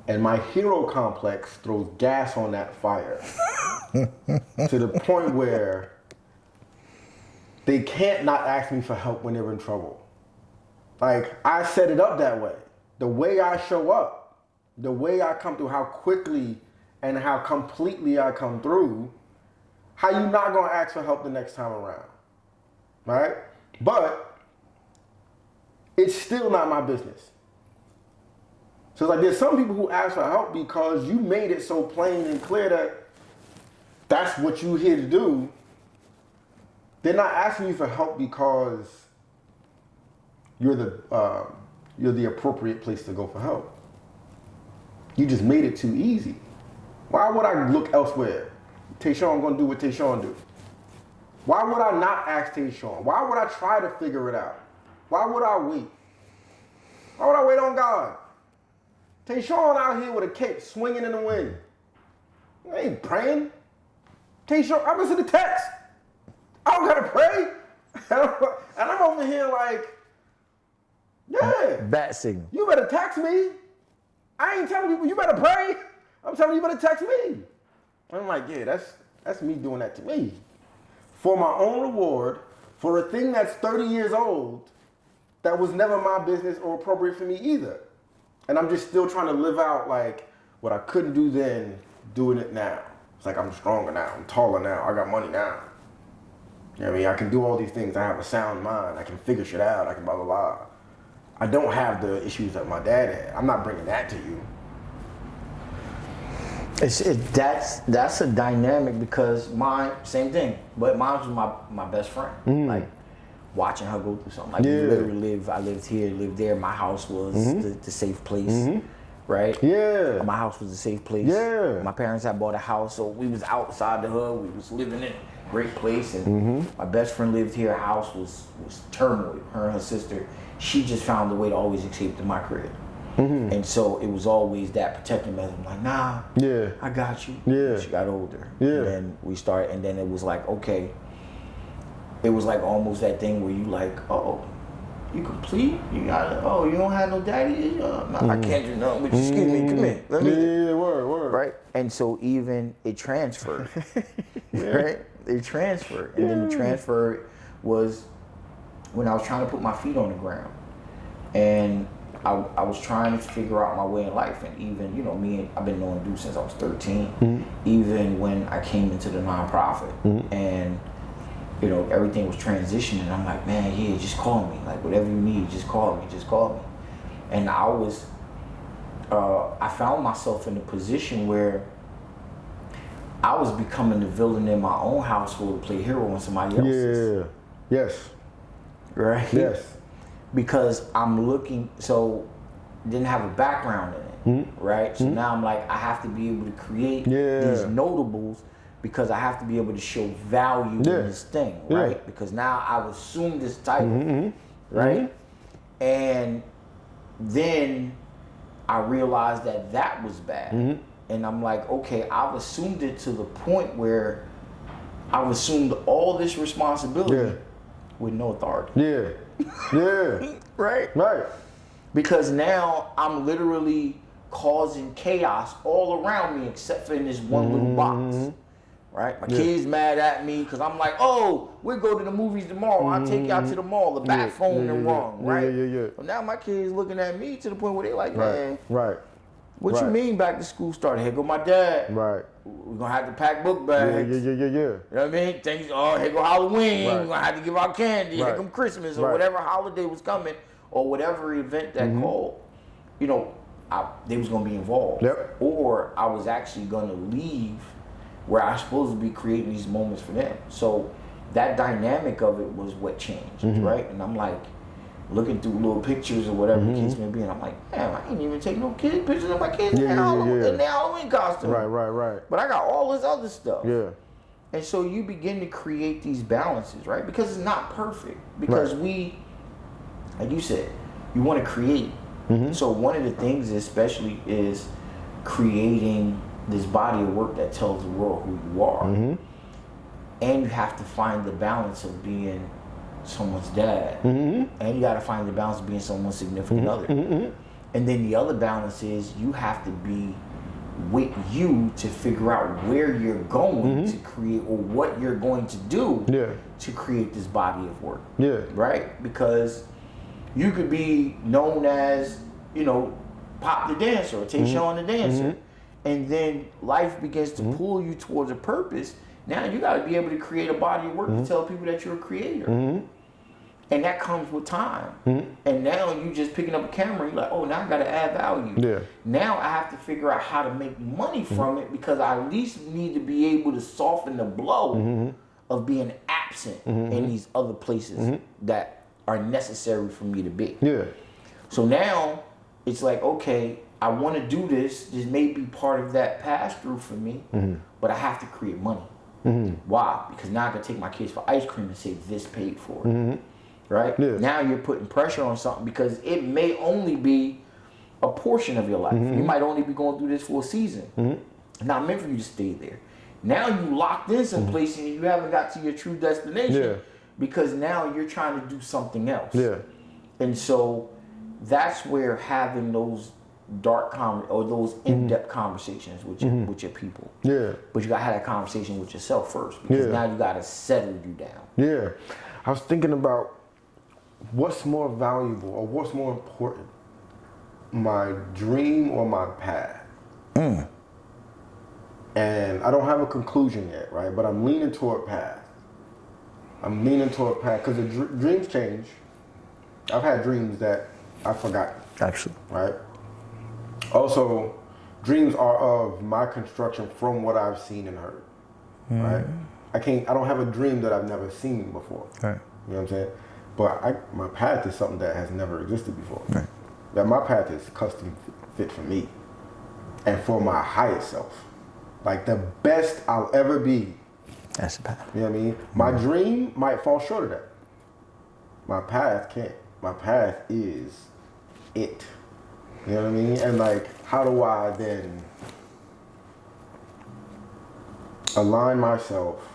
And my hero complex throws gas on that fire to the point where they can't not ask me for help when they're in trouble. Like, I set it up that way. The way I show up, the way I come through, how quickly and how completely I come through, how you not gonna ask for help the next time around, right? But it's still not my business. So it's like there's some people who ask for help because you made it so plain and clear that that's what you're here to do. They're not asking you for help because you're the appropriate place to go for help. You just made it too easy. Why would I look elsewhere? Tehsuan gonna do what Tehsuan do. Why would I not ask Tehsuan? Why would I try to figure it out? Why would I wait? Why would I wait on God? Tehsuan out here with a cape swinging in the wind. I ain't praying. Tehsuan, I listen to text. I don't gotta pray. And I'm over here like, yeah. Bat signal. You better text me. I ain't telling you better pray. I'm telling you better text me. I'm like, yeah, that's me doing that to me. For my own reward, for a thing that's 30 years old, that was never my business or appropriate for me either. And I'm just still trying to live out like what I couldn't do then, doing it now. It's like I'm stronger now, I'm taller now, I got money now. You know what I mean? I can do all these things, I have a sound mind, I can figure shit out, I can blah, blah, blah. I don't have the issues that my dad had. I'm not bringing that to you. That's a dynamic because mine, same thing, but mine was my best friend. Like watching her go through something. Like we literally I lived here, lived there. My house was the safe place, right? Yeah. My house was a safe place. Yeah. My parents had bought a house, so we was outside the hood. We was living in a great place, and my best friend lived here. Her house was turmoil. Her and her sister. She just found a way to always escape to my crib. And so it was always that protective measure. I'm like, nah, I got you. Yeah. She got older. Yeah. And then we started, and then it was like, okay. It was like almost that thing where you like, you complete? You got it? Oh, you don't have no daddy? I can't do nothing with you. Excuse me, come here. Let me. Yeah, word. Right? And so even it transferred. Right? It transferred. And then the transfer was when I was trying to put my feet on the ground. And I was trying to figure out my way in life, and even, I've been knowing dude since I was 13. Even when I came into the nonprofit, and everything was transitioning. I'm like, man, yeah, just call me. Like whatever you need, just call me. And I was, I found myself in a position where I was becoming the villain in my own household to play hero in somebody else's. Yeah. Yes. Right. Yes. Because I'm looking, so didn't have a background in it, right? So now I'm like, I have to be able to create these notables because I have to be able to show value in this thing, right? Because now I've assumed this title, right? And then I realized that was bad. And I'm like, okay, I've assumed it to the point where I've assumed all this responsibility with no authority. Right? Because now I'm literally causing chaos all around me except for in this one little box. Right? My kid's mad at me because I'm like, oh, we'll go to the movies tomorrow. I'll take you out to the mall. The back phone and wrong, right? But now my kid's looking at me to the point where they're like, man, what you mean back to school started? Here go my dad. We're going to have to pack book bags. You know what I mean? Things, here go Halloween. We're going to have to give out candy. Here come Christmas or whatever holiday was coming or whatever event that called. They was going to be involved. Or I was actually going to leave where I was supposed to be creating these moments for them. So that dynamic of it was what changed, right? And I'm like, looking through little pictures or whatever the case may be, and I'm like, damn, I ain't even take no kid pictures of my kids in their Halloween costume. Right. But I got all this other stuff. And so you begin to create these balances, right? Because it's not perfect. Because we, like you said, you want to create. So one of the things especially is creating this body of work that tells the world who you are. And you have to find the balance of being someone's dad, and you got to find the balance of being someone's significant other. And then the other balance is you have to be with you to figure out where you're going to create or what you're going to do to create this body of work. Right? Because you could be known as, Pop the dancer or Tehsuan the dancer. And then life begins to pull you towards a purpose. Now you got to be able to create a body of work to tell people that you're a creator. And that comes with time. And now you just picking up a camera, you're like, oh, now I got to add value. Now I have to figure out how to make money from it because I at least need to be able to soften the blow of being absent in these other places that are necessary for me to be. So now it's like, okay, I want to do this. This may be part of that pass through for me, but I have to create money. Why? Because now I can take my kids for ice cream and say this paid for. Right? Now you're putting pressure on something because it may only be a portion of your life. You might only be going through this for a season. Not meant for you to stay there. Now you locked in some place and you haven't got to your true destination because now you're trying to do something else. And so that's where having those dark or those in-depth conversations with your people. But you gotta have that conversation with yourself first because now you gotta settle you down. I was thinking about what's more valuable or what's more important, my dream or my path. And I don't have a conclusion yet, right? But I'm leaning toward path. Because the dreams change. I've had dreams that I've forgotten. Actually. Right? Also, dreams are of my construction from what I've seen and heard. Right? I don't have a dream that I've never seen before. Right. You know what I'm saying? But my path is something that has never existed before. Right. That my path is custom fit for me and for my highest self. Like the best I'll ever be. That's the path. You know what I mean? My dream might fall short of that. My path can't. My path is it. You know what I mean? And like, how do I then align myself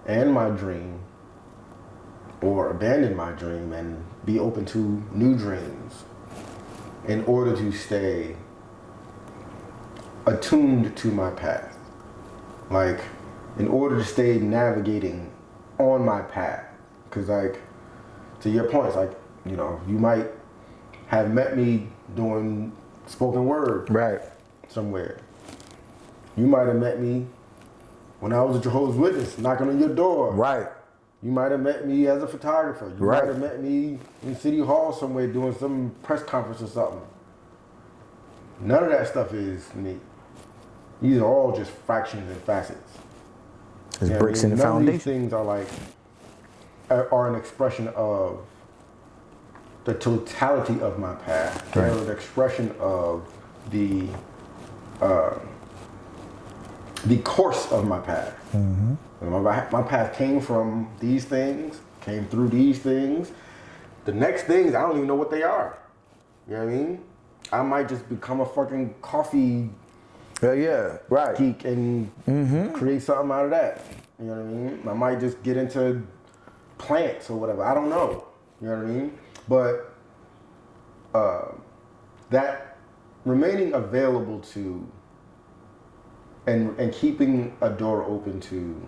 and my dream or abandon my dream and be open to new dreams in order to stay attuned to my path? Like, in order to stay navigating on my path. Because like, to your point, it's like, you might have met me doing spoken word somewhere. You might have met me when I was a Jehovah's Witness, knocking on your door. Right. You might have met me as a photographer. You might have met me in City Hall somewhere doing some press conference or something. None of that stuff is me. These are all just fractions and facets. There's bricks in the foundation. foundation. These things are an expression of the totality of my path. They're an expression of the course of my path. My path came from these things, came through these things. The next things, I don't even know what they are. You know what I mean? I might just become a fucking coffee geek and create something out of that. You know what I mean? I might just get into plants or whatever. I don't know. You know what I mean? But that remaining available to and keeping a door open to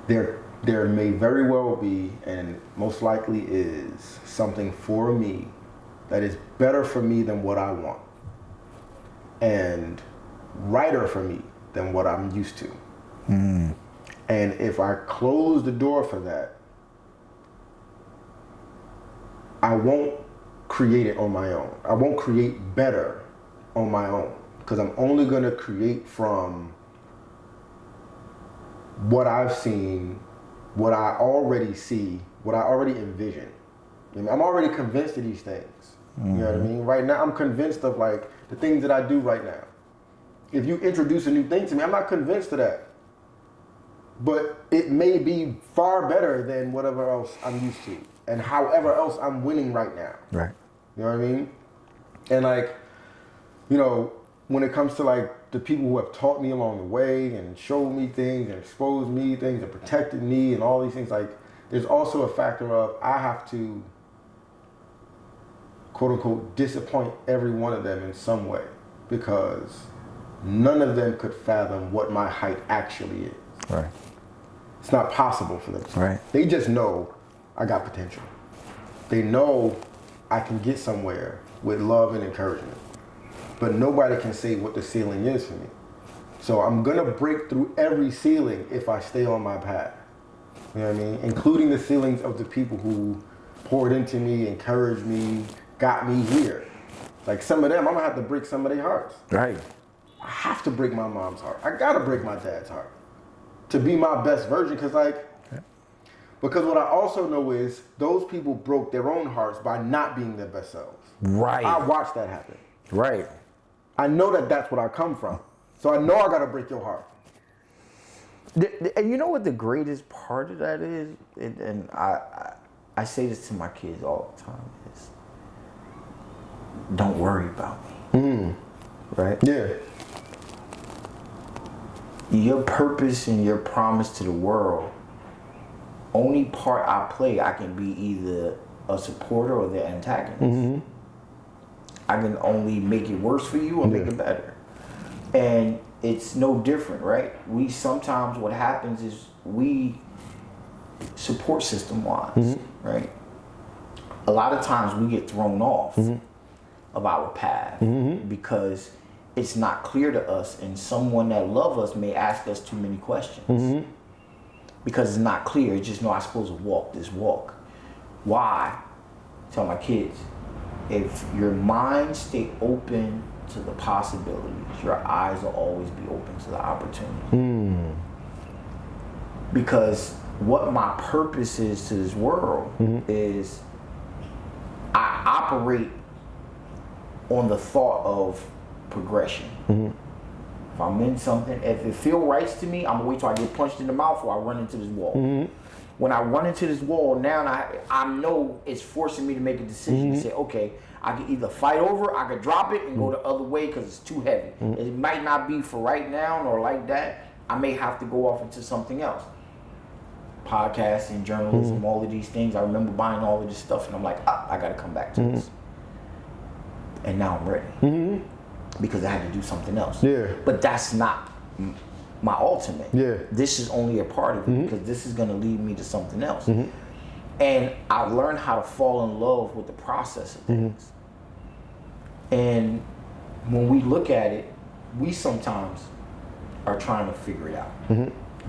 there may very well be, and most likely is, something for me that is better for me than what I want and righter for me than what I'm used to. And if I close the door for that, I won't create it on my own. I won't create better on my own because I'm only going to create from what I've seen, what I already see, what I already envision. I'm already convinced of these things. You know what I mean? Right now, I'm convinced of like the things that I do right now. If you introduce a new thing to me, I'm not convinced of that. But it may be far better than whatever else I'm used to and however else I'm winning right now. Right. You know what I mean? And like, when it comes to like the people who have taught me along the way and showed me things and exposed me things and protected me and all these things, like there's also a factor of I have to quote unquote disappoint every one of them in some way, because none of them could fathom what my height actually is. Right. It's not possible for them. Right. They just know I got potential. They know I can get somewhere with love and encouragement. But nobody can say what the ceiling is for me. So I'm gonna break through every ceiling if I stay on my path. You know what I mean? Including the ceilings of the people who poured into me, encouraged me, got me here. Like some of them, I'm gonna have to break some of their hearts. Right. I have to break my mom's heart. I gotta break my dad's heart to be my best version. Because what I also know is those people broke their own hearts by not being their best selves. Right. I watched that happen. Right. I know that that's what I come from. So I know I gotta break your heart. And you know what the greatest part of that is? And I say this to my kids all the time, is don't worry about me. Right? Yeah. Your purpose and your promise to the world, only part I play, I can be either a supporter or the antagonist. I can only make it worse for you or make it better. And it's no different, right? We sometimes, what happens is we support system wise, right? A lot of times we get thrown off of our path because it's not clear to us, and someone that loves us may ask us too many questions because it's not clear. It's just, no, I'm supposed to walk this walk. Why? Tell my kids, if your mind stay open to the possibilities, your eyes will always be open to the opportunity. Because what my purpose is to this world is I operate on the thought of progression. If I'm in something, if it feels right to me, I'm gonna wait till I get punched in the mouth or I run into this wall. When I run into this wall, now I know it's forcing me to make a decision to say, okay, I can either fight over, I could drop it and go the other way because it's too heavy. It might not be for right now or like that. I may have to go off into something else. Podcasting, journalism, all of these things. I remember buying all of this stuff and I'm like, I gotta come back to this. And now I'm ready. Because I had to do something else. Yeah. But that's not my ultimate. Yeah. This is only a part of it because this is gonna lead me to something else. And I learned how to fall in love with the process of things. And when we look at it, we sometimes are trying to figure it out.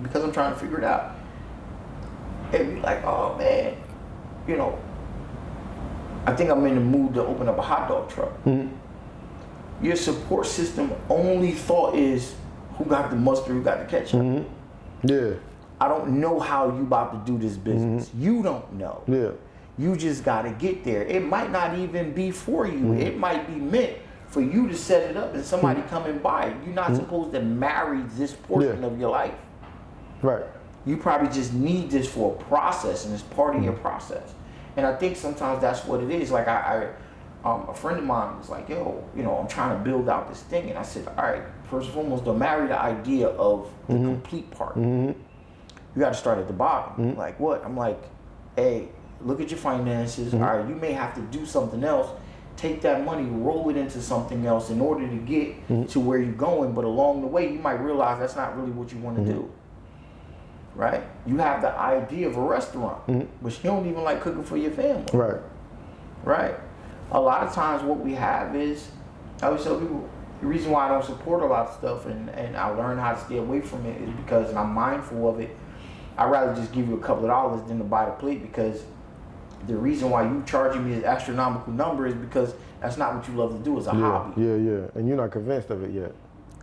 Because I'm trying to figure it out. And be like, oh man, you know, I think I'm in the mood to open up a hot dog truck. Your support system only thought is who got the mustard, who got the ketchup. Yeah. I don't know how you about to do this business. You don't know. Yeah. You just got to get there. It might not even be for you. It might be meant for you to set it up and somebody come and buy it. You're not supposed to marry this portion of your life. Right. You probably just need this for a process, and it's part of your process. And I think sometimes that's what it is. Like a friend of mine was like, yo, you know, I'm trying to build out this thing. And I said, all right, first and foremost, don't marry the idea of the complete part. You got to start at the bottom. Like what? I'm like, hey, look at your finances. All right, you may have to do something else. Take that money, roll it into something else in order to get to where you're going. But along the way, you might realize that's not really what you want to do. Right? You have the idea of a restaurant, but you don't even like cooking for your family. Right. Right? A lot of times what we have is, I always tell people, the reason why I don't support a lot of stuff and I learn how to stay away from it is because, and I'm mindful of it, I'd rather just give you a couple of dollars than to buy the plate, because the reason why you charging me this astronomical number is because that's not what you love to do. It's a hobby. Yeah, yeah. And you're not convinced of it yet.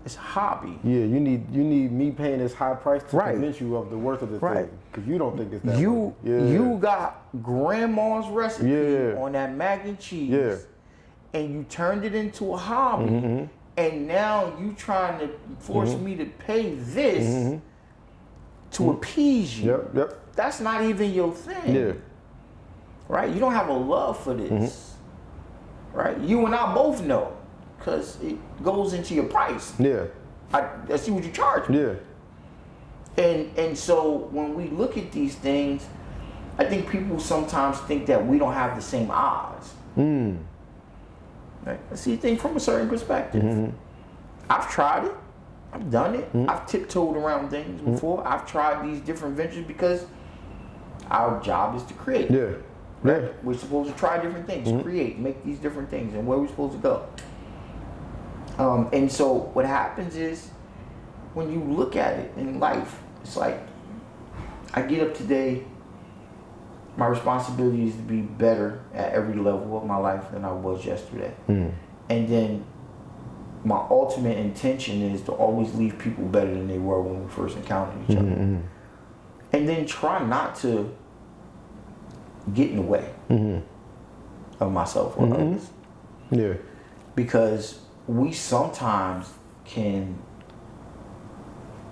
It's a hobby. Yeah, you need me paying this high price to convince you of the worth of the thing. Because you don't think it's that You got grandma's recipe on that mac and cheese, and you turned it into a hobby, and now you trying to force me to pay this to appease you. Yep. That's not even your thing. Yeah. Right? You don't have a love for this. Right? You and I both know, because it goes into your price. Yeah. I see what you charge me. Yeah. And so when we look at these things, I think people sometimes think that we don't have the same odds. Right? I see things from a certain perspective. I've tried it. I've done it. I've tiptoed around things before. I've tried these different ventures because our job is to create. Yeah. Right? Yeah. We're supposed to try different things, create, make these different things, and where we're supposed to go. And so what happens is when you look at it in life, it's like I get up today, my responsibility is to be better at every level of my life than I was yesterday. And then my ultimate intention is to always leave people better than they were when we first encountered each other. And then try not to get in the way of myself or others. Yeah. Because we sometimes can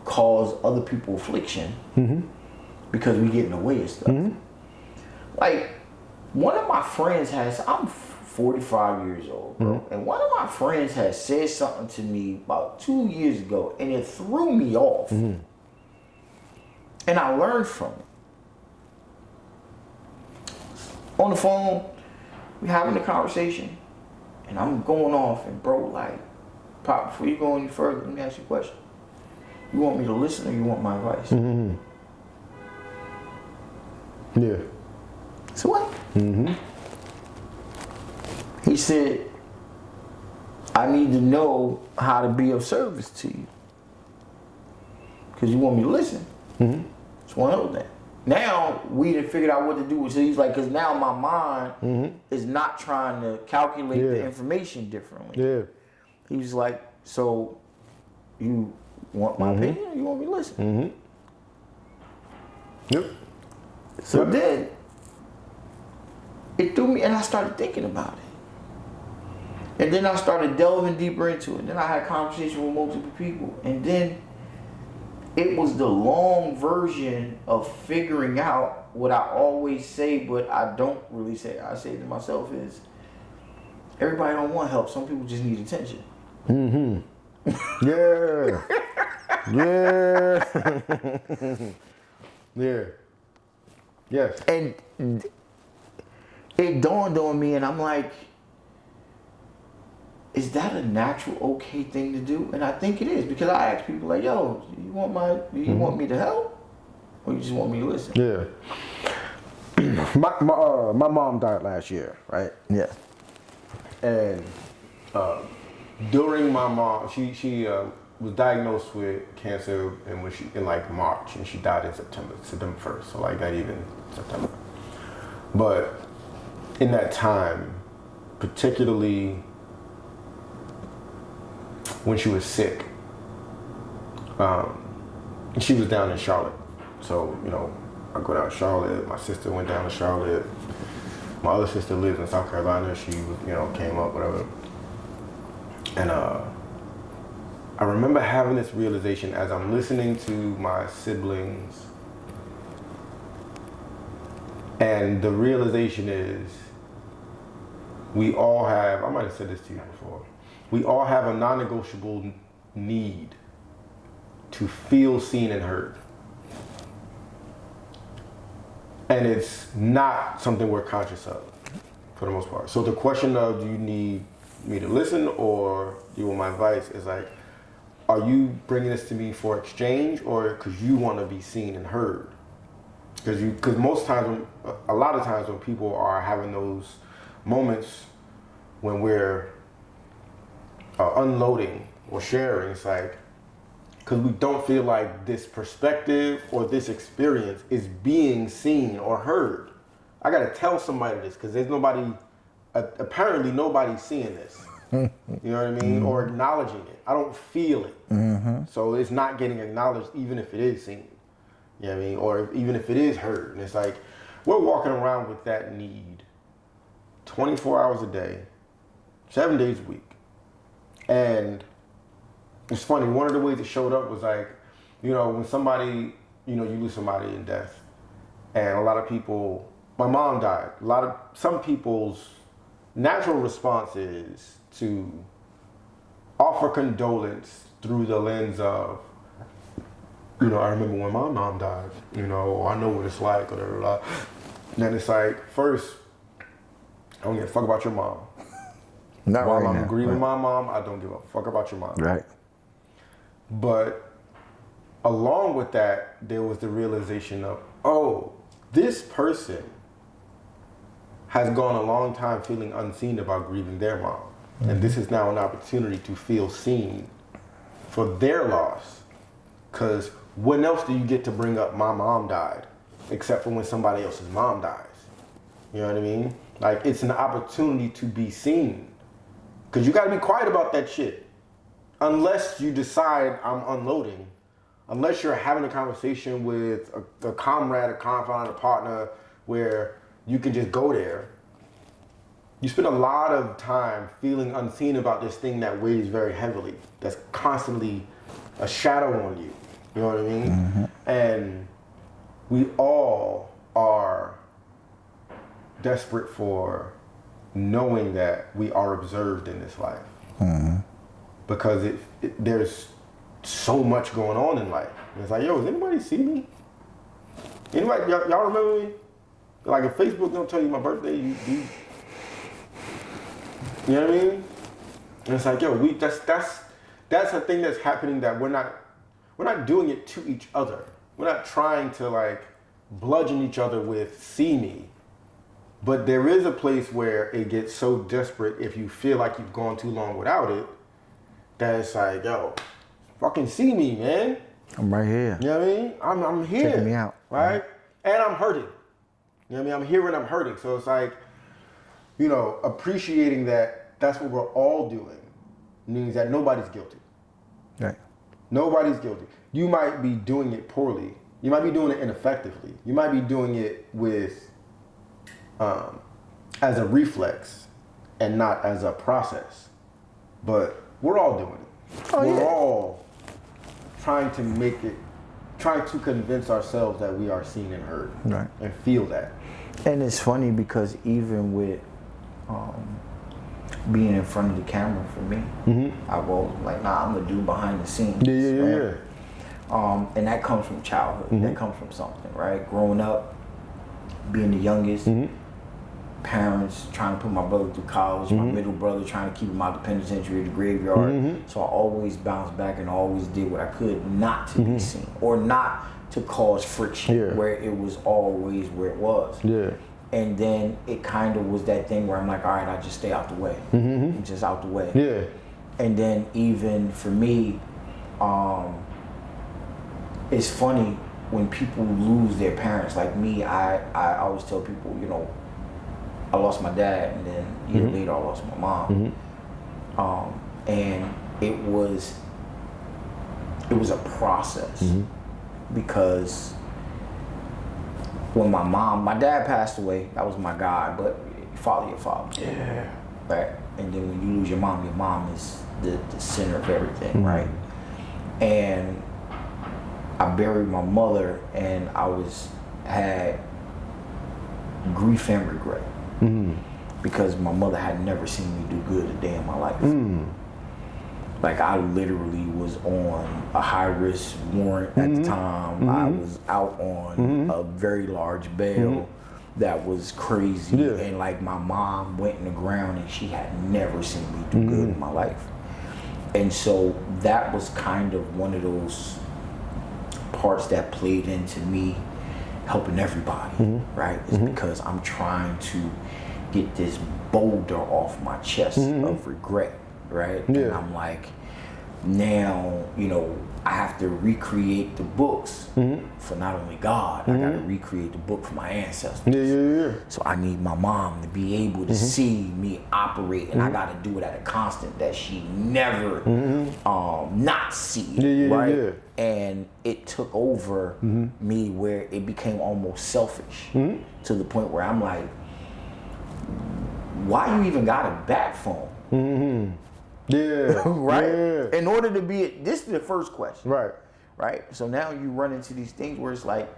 cause other people affliction because we get in the way of stuff. Like, one of my friends I'm 45 years old, bro, and one of my friends has said something to me about 2 years ago, and it threw me off. And I learned from it. On the phone, we having a conversation, and I'm going off, and bro, like, Pop, before you go any further, let me ask you a question. You want me to listen or you want my advice? Yeah. So what? He said, I need to know how to be of service to you. Because you want me to listen. It's one of those things. Now, we done figured out what to do. So he's like, because now my mind is not trying to calculate the information differently. Yeah. He was like, so you want my opinion or you want me to listen? Yep. So then, it threw me, and I started thinking about it. And then I started delving deeper into it. And then I had a conversation with multiple people. And then it was the long version of figuring out what I always say, but I don't really say. I say to myself is, everybody don't want help. Some people just need attention. Yeah. Yeah. Yeah. Yes. And it dawned on me, and I'm like, is that a natural, okay thing to do? And I think it is, because I ask people like, yo, do you want me to help? Or you just want me to listen? Yeah. My mom died last year, right? Yeah. And during my mom, she was diagnosed with cancer in like March, and she died in September 1st. So like not even September. But in that time, particularly when she was sick, she was down in Charlotte. So, you know, I go down to Charlotte, my sister went down to Charlotte, my other sister lives in South Carolina, she was, you know, came up, whatever. And I remember having this realization as I'm listening to my siblings, and the realization is, we all have, I might have said this to you before, we all have a non-negotiable need to feel seen and heard. And it's not something we're conscious of, for the most part. So the question of, do you need me to listen or do you want my advice, is like, are you bringing this to me for exchange or because you want to be seen and heard? Because most times, a lot of times when people are having those moments when we're unloading or sharing, it's like, because we don't feel like this perspective or this experience is being seen or heard. I got to tell somebody this because there's nobody, apparently nobody's seeing this. You know what I mean? Or acknowledging it. I don't feel it. So it's not getting acknowledged even if it is seen. You know what I mean? Or even if it is heard. And it's like, we're walking around with that need 24 hours a day, 7 days a week. And it's funny, one of the ways it showed up was like, you know, when somebody, you know, you lose somebody in death, and a lot of people, my mom died, some people's natural response is to offer condolence through the lens of, I remember when my mom died, or I know what it's like, or blah. And then it's like, first, I don't give a fuck about your mom. Not While right I'm now. grieving my mom, I don't give a fuck about your mom. Right. But along with that, there was the realization of, oh, this person has gone a long time feeling unseen about grieving their mom. Mm-hmm. And this is now an opportunity to feel seen for their loss. Because when else do you get to bring up my mom died, except for when somebody else's mom dies? You know what I mean? Like, it's an opportunity to be seen. Because you got to be quiet about that shit. Unless you decide I'm unloading. Unless you're having a conversation with a comrade, a confidant, a partner, where you can just go there. You spend a lot of time feeling unseen about this thing that weighs very heavily. That's constantly a shadow on you. You know what I mean? Mm-hmm. And we all are desperate for knowing that we are observed in this life. Mm-hmm. Because there's so much going on in life. And it's like, yo, does anybody see me? Anybody, y'all remember me? Like, if Facebook don't tell you my birthday, you know what I mean? And it's like, yo, that's a thing that's happening that we're not doing it to each other. We're not trying to like bludgeon each other with see me. But there is a place where it gets so desperate if you feel like you've gone too long without it, that it's like, yo, fucking see me, man. I'm right here. You know what I mean? I'm here. Checking me out. Right? Mm-hmm. And I'm hurting. You know what I mean? I'm here and I'm hurting. So it's like, appreciating that that's what we're all doing means that nobody's guilty. Right. Nobody's guilty. You might be doing it poorly. You might be doing it ineffectively. You might be doing it with, as a reflex and not as a process. But we're all doing it. We're all trying to convince ourselves that we are seen and heard. Right. And feel that. And it's funny because even with being in front of the camera for me, mm-hmm. I've always like, I'm gonna do behind the scenes. Yeah. And that comes from childhood. Mm-hmm. That comes from something, right? Growing up, being the youngest, mm-hmm. parents trying to put my brother through college, mm-hmm. my middle brother trying to keep him out of the penitentiary or the graveyard. Mm-hmm. So I always bounced back and always did what I could not to mm-hmm. be seen or not to cause friction where it was always where it was. Yeah. And then it kind of was that thing where I'm like, all right, I just stay out the way. Mm-hmm. I'm just out the way. Yeah. And then even for me, it's funny when people lose their parents. Like me, I always tell people, I lost my dad, and then a year mm-hmm. later I lost my mom. Mm-hmm. And it was a process mm-hmm. because when my dad passed away, that was my guy, but follow your father. Yeah. Right? And then when you lose your mom is the center of everything, mm-hmm. right? And I buried my mother, and I had grief and regret. Mm. Because my mother had never seen me do good a day in my life. Mm. Like, I literally was on a high-risk warrant at mm-hmm. the time. Mm-hmm. I was out on mm-hmm. a very large bail mm-hmm. that was crazy. Yeah. And like, my mom went in the ground and she had never seen me do mm-hmm. good in my life. And so that was kind of one of those parts that played into me helping everybody, mm-hmm. right? It's mm-hmm. because I'm trying to get this boulder off my chest mm-hmm. of regret, right? Yeah. And I'm like, now, I have to recreate the books mm-hmm. for not only God, mm-hmm. I gotta recreate the book for my ancestors. Yeah. So I need my mom to be able to mm-hmm. see me operate, and mm-hmm. I gotta do it at a constant that she never mm-hmm. Not see, right? Yeah. And it took over mm-hmm. me where it became almost selfish mm-hmm. to the point where I'm like, why you even got a bat phone? Mm-hmm. Yeah. Right? Yeah. In order to be, this is the first question. Right? So now you run into these things where it's like,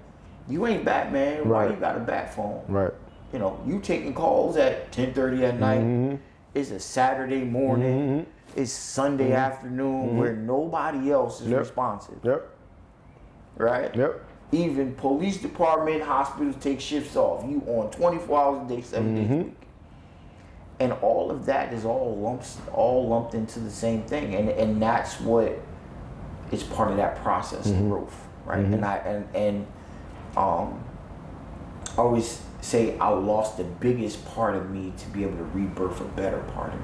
you ain't Batman, why you got a bat phone? Right. You taking calls at 10:30 at night, mm-hmm. it's a Saturday morning, it's Sunday afternoon where nobody else is responsive. Yep. Right? Yep. Even police department, hospitals take shifts off. You on 24 hours a day, 7 days a week. And all of that is all lumped into the same thing. And that's what is part of that process of growth. Right? And I always say I lost the biggest part of me to be able to rebirth a better part of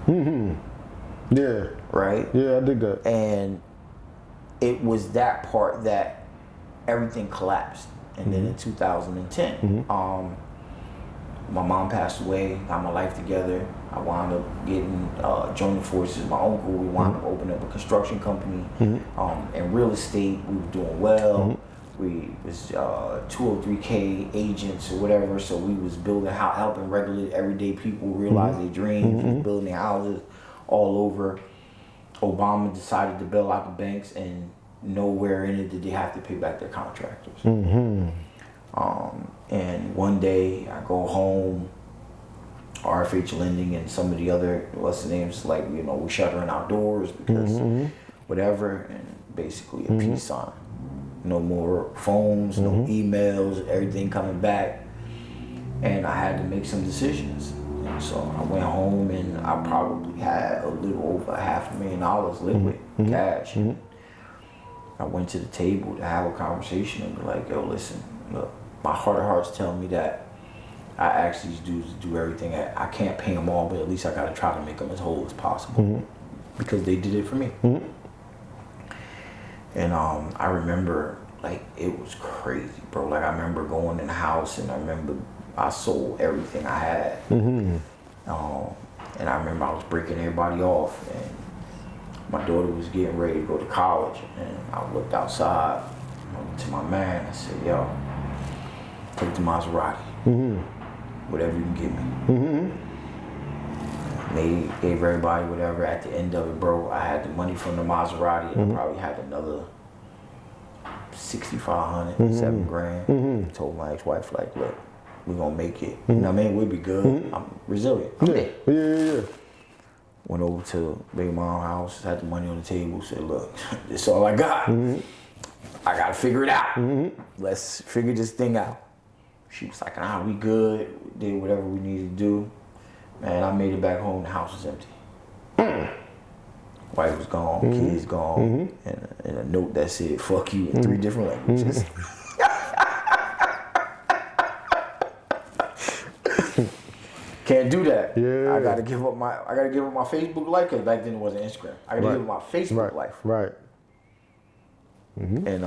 me. Yeah. Right? Yeah, I dig that. And it was that part that everything collapsed. And then in 2010, my mom passed away, got my life together. I wound up getting joining forces. My uncle, we wound up opening up a construction company and real estate. We were doing well. We was 203K agents or whatever. So we was building, helping regular everyday people realize their dreams. We was building their houses all over. Obama decided to bail out the banks, and nowhere in it did they have to pay back their contractors. And one day I go home, RFH Lending and some of the other, what's the names, like, you know, we're shuttering our doors because whatever, and basically a peace sign. No more phones, no emails, everything coming back. And I had to make some decisions. And so I went home and I probably had a little over $500,000 liquid cash. I went to the table to have a conversation and be like, yo, listen, look, my heart of hearts tell me that I ask these dudes to do everything. I can't pay them all, but at least I got to try to make them as whole as possible because they did it for me. And I remember, like, it was crazy, bro. Like, I remember going in the house and I remember I sold everything I had. And I remember I was breaking everybody off, and my daughter was getting ready to go to college, and I looked outside to my man. I said, yo, take the Maserati. Whatever you can give me. They gave everybody whatever. At the end of it, bro, I had the money from the Maserati, and I probably had another $6,500, $7,000. Told my ex-wife, like, look, we're gonna make it. You know what I mean? We'll be good. I'm resilient. I'm there. Yeah. Went over to Big Mom's house, had the money on the table, said, look, this is all I got. I gotta figure it out. Let's figure this thing out. She was like, we good. We did whatever we needed to do. Man, I made it back home, the house was empty. Wife was gone, kids gone, and a note that said, fuck you in 3 different languages. Can't do that. Yeah. I gotta give up my Facebook life, because back then it wasn't Instagram. I gotta give up my Facebook life. Right. And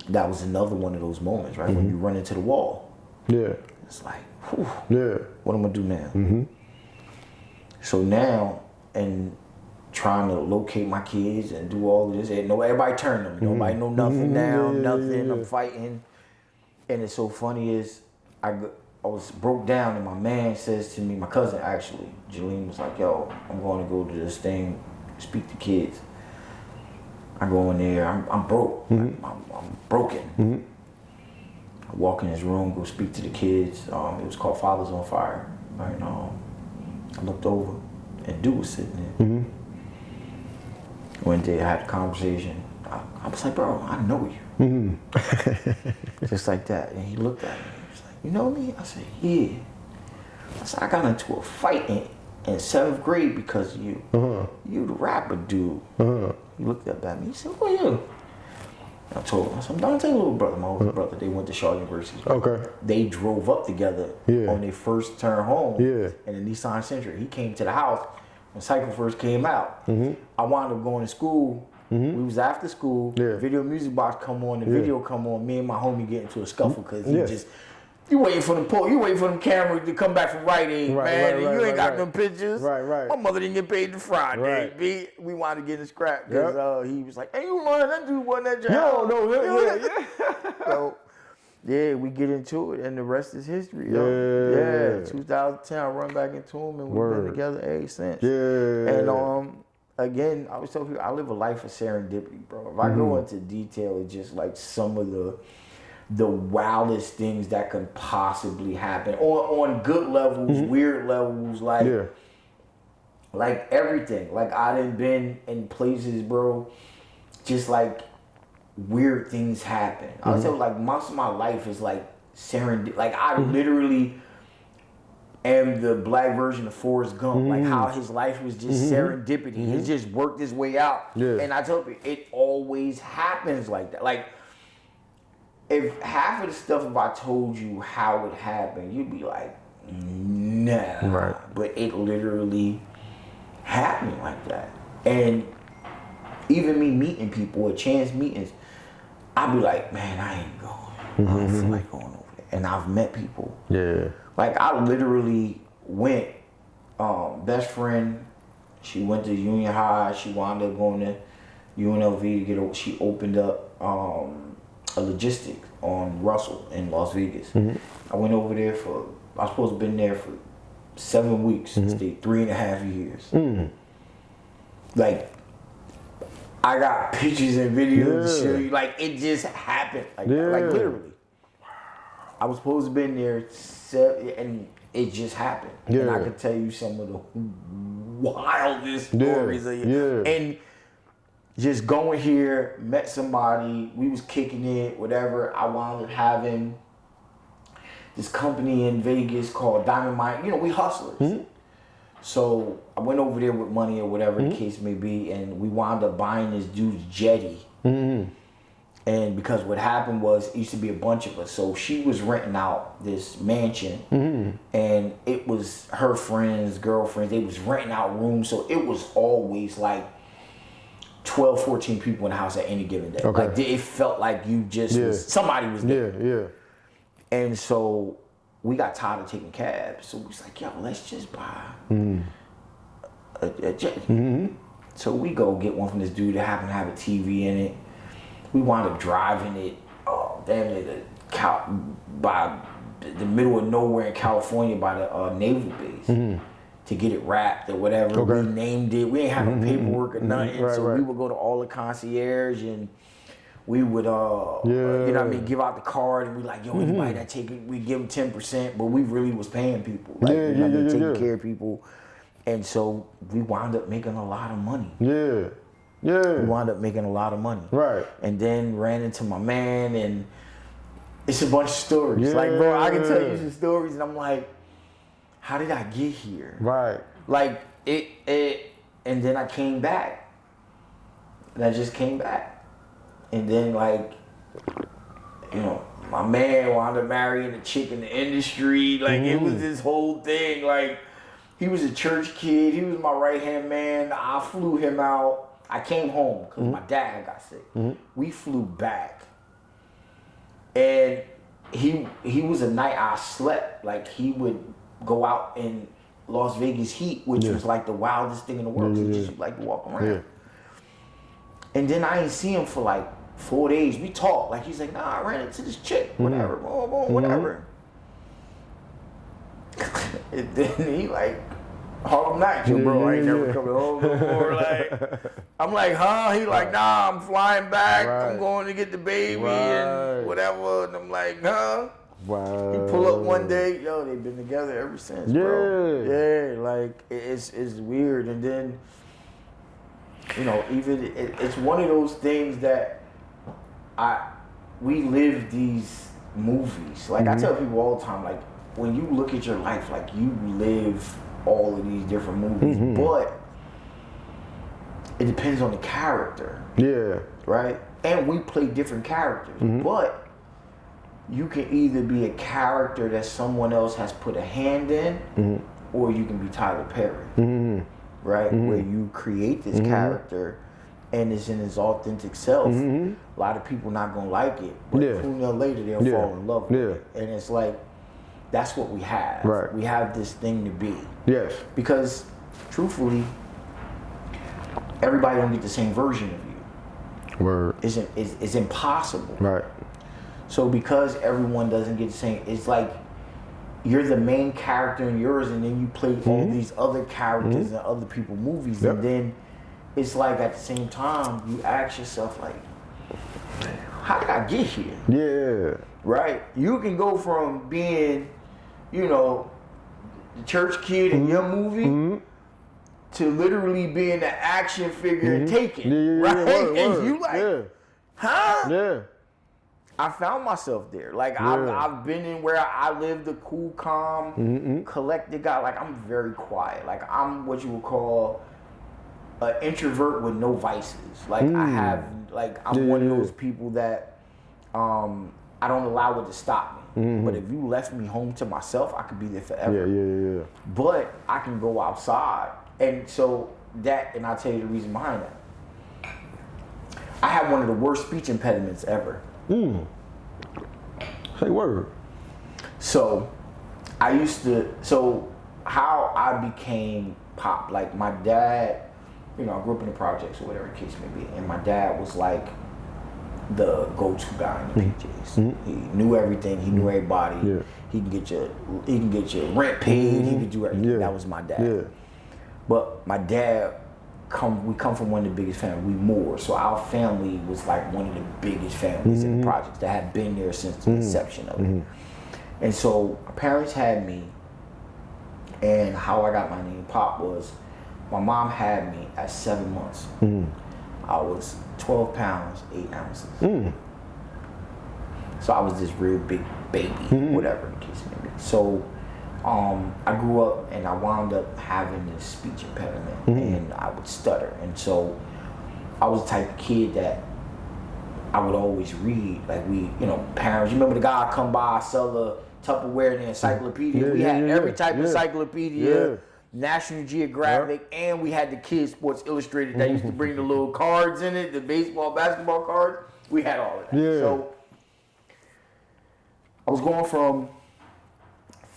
that was another one of those moments, right? When you run into the wall. Yeah. It's like, whew, what am I gonna do now? So now, and trying to locate my kids and do all of this, and everybody turned them. Nobody know nothing now, nothing. I'm fighting. And it's so funny is, I was broke down, and my man says to me, my cousin actually, Jalene, was like, yo, I'm going to go to this thing, speak to kids. I go in there, I'm broke, I'm broken. I walk in his room, go speak to the kids. It was called Fathers on Fire. And I looked over, and dude was sitting there. Went there, had a conversation. I was like, bro, I know you. Just like that. And he looked at me. He was like, you know me? I said, yeah. I said, I got into a fight in 7th grade because of you. You the rapper dude. He looked up at me. He said, who are you? I told him, I said, I'm Dante's little brother, my older brother. They went to Shaw University. Okay. They drove up together on their first turn home in the Nissan Sentra. He came to the house when Cycle first came out. I wound up going to school. We was after school. Video music box come on. The video come on. Me and my homie get into a scuffle because he just, you waiting for them cameras to come back from Rite Aid, man. And you ain't got them pictures. My mother didn't get paid the Friday. We wanted to get in scrap because he was like, hey, you learn that dude wasn't that job. So, yeah, we get into it, and the rest is history. 2010, I run back into him, and we've been together ever since. And again, I was telling you, I live a life of serendipity, bro. If I go into detail, it's just like some of the wildest things that could possibly happen on good levels, weird levels, like everything. Like I done been in places, bro, just like weird things happen. I would say like most of my life is like serendipity. Like I literally am the black version of Forrest Gump. Like how his life was just serendipity. He just worked his way out. Yeah. And I tell you, it always happens like that. Like if half of the stuff, if I told you how it happened, you'd be like, nah. Right. But it literally happened like that. And even me meeting people at chance meetings, I'd be like, man, I ain't going. I don't feel like going over there. And I've met people. Yeah. Like I literally went, best friend, she went to Union High, she wound up going to UNLV she opened up a logistics on Russell in Las Vegas. I went over there I was supposed to have been there for 7 weeks, stayed 3.5 years. Like, I got pictures and videos to show you. Like, it just happened. Like, like literally. I was supposed to have been there and it just happened. And I could tell you some of the wildest stories. And just going here, met somebody, we was kicking it, whatever. I wound up having this company in Vegas called Diamond Mine. You know, we hustlers. So I went over there with money or whatever the case may be, and we wound up buying this dude's jetty. And because what happened was, it used to be a bunch of us. So she was renting out this mansion, and it was her friends, girlfriends, they was renting out rooms. So it was always like 12, 14 people in the house at any given day. Like it felt like you just somebody was there. And so we got tired of taking cabs. So we was like, yo, let's just buy a jet. So we go get one from this dude that happened to have a TV in it. We wound up driving it damn near by the middle of nowhere in California by the naval base to get it wrapped or whatever. We named it. We ain't have no paperwork or nothing. So we would go to all the concierge and we would, you know what I mean, give out the card and we like, yo, anybody that take it, we give them 10%, but we really was paying people. Like, you know what I mean, taking care of people. And so we wound up making a lot of money. We wound up making a lot of money. And then ran into my man and it's a bunch of stories. Like, bro, I can tell you some stories and I'm like, how did I get here? Like, and then I came back. And I just came back. And then, like, you know, my man wound up marrying a chick in the industry. Like, it was this whole thing. Like, he was a church kid. He was my right-hand man. I flew him out. I came home because my dad got sick. We flew back. And he was a night I slept. Like, he would go out in Las Vegas heat, which was like the wildest thing in the world. He just like to walk around. And then I ain't see him for like 4 days. We talked. Like, he's like, nah, I ran into this chick, whatever, whatever. And then he like, Harlem Nights, yo, bro, I ain't never coming home no more. Like, I'm like, huh? He like, nah, I'm flying back. I'm going to get the baby and whatever. And I'm like, huh? He pull up one day, yo, they've been together ever since, bro. Like, it's weird. And then, you know, even it's one of those things that we live these movies. Like, I tell people all the time, like, when you look at your life, like, you live all of these different movies, but it depends on the character. Right? And we play different characters, but you can either be a character that someone else has put a hand in, or you can be Tyler Perry. Right? Where you create this character and it's in his authentic self. A lot of people not gonna like it, but sooner or later they'll fall in love with it. And it's like, that's what we have. We have this thing to be. Because truthfully, everybody don't get the same version of you. It's impossible. So because everyone doesn't get the same, it's like you're the main character in yours, and then you play all these other characters in other people's movies, and then it's like at the same time you ask yourself like, how did I get here? Yeah. Right? You can go from being, you know, the church kid in your movie to literally being the action figure and Taken. Right? Word. And you like, huh? Yeah. I found myself there. Like I've been in where I live the cool, calm, collected guy. Like I'm very quiet. Like I'm what you would call an introvert with no vices. Like I have, like I'm one of those people that I don't allow it to stop me. But if you left me home to myself, I could be there forever. Yeah. But I can go outside, and so that, and I'll tell you the reason behind that. I had one of the worst speech impediments ever. Say word. So how I became pop, like my dad, you know, I grew up in the projects or whatever the case may be, and my dad was like the go-to guy in the PJs. He knew everything, he knew everybody. Yeah. He can get your rent paid, he could do everything. That was my dad. Yeah. But my dad, we come from one of the biggest families. We Moore, so our family was like one of the biggest families in the projects that had been there since the inception of it. And so my parents had me, and how I got my name Pop was my mom had me at 7 months. I was 12 pounds, 8 ounces. So I was this real big baby, whatever the case may be. So I grew up and I wound up having this speech impediment and I would stutter. And so I was the type of kid that I would always read. Like parents, you remember the guy come by, sell the Tupperware and the encyclopedia? We had every type of encyclopedia, National Geographic, and we had the Kids Sports Illustrated that used to bring the little cards in it, the baseball, basketball cards. We had all of that. So I was going from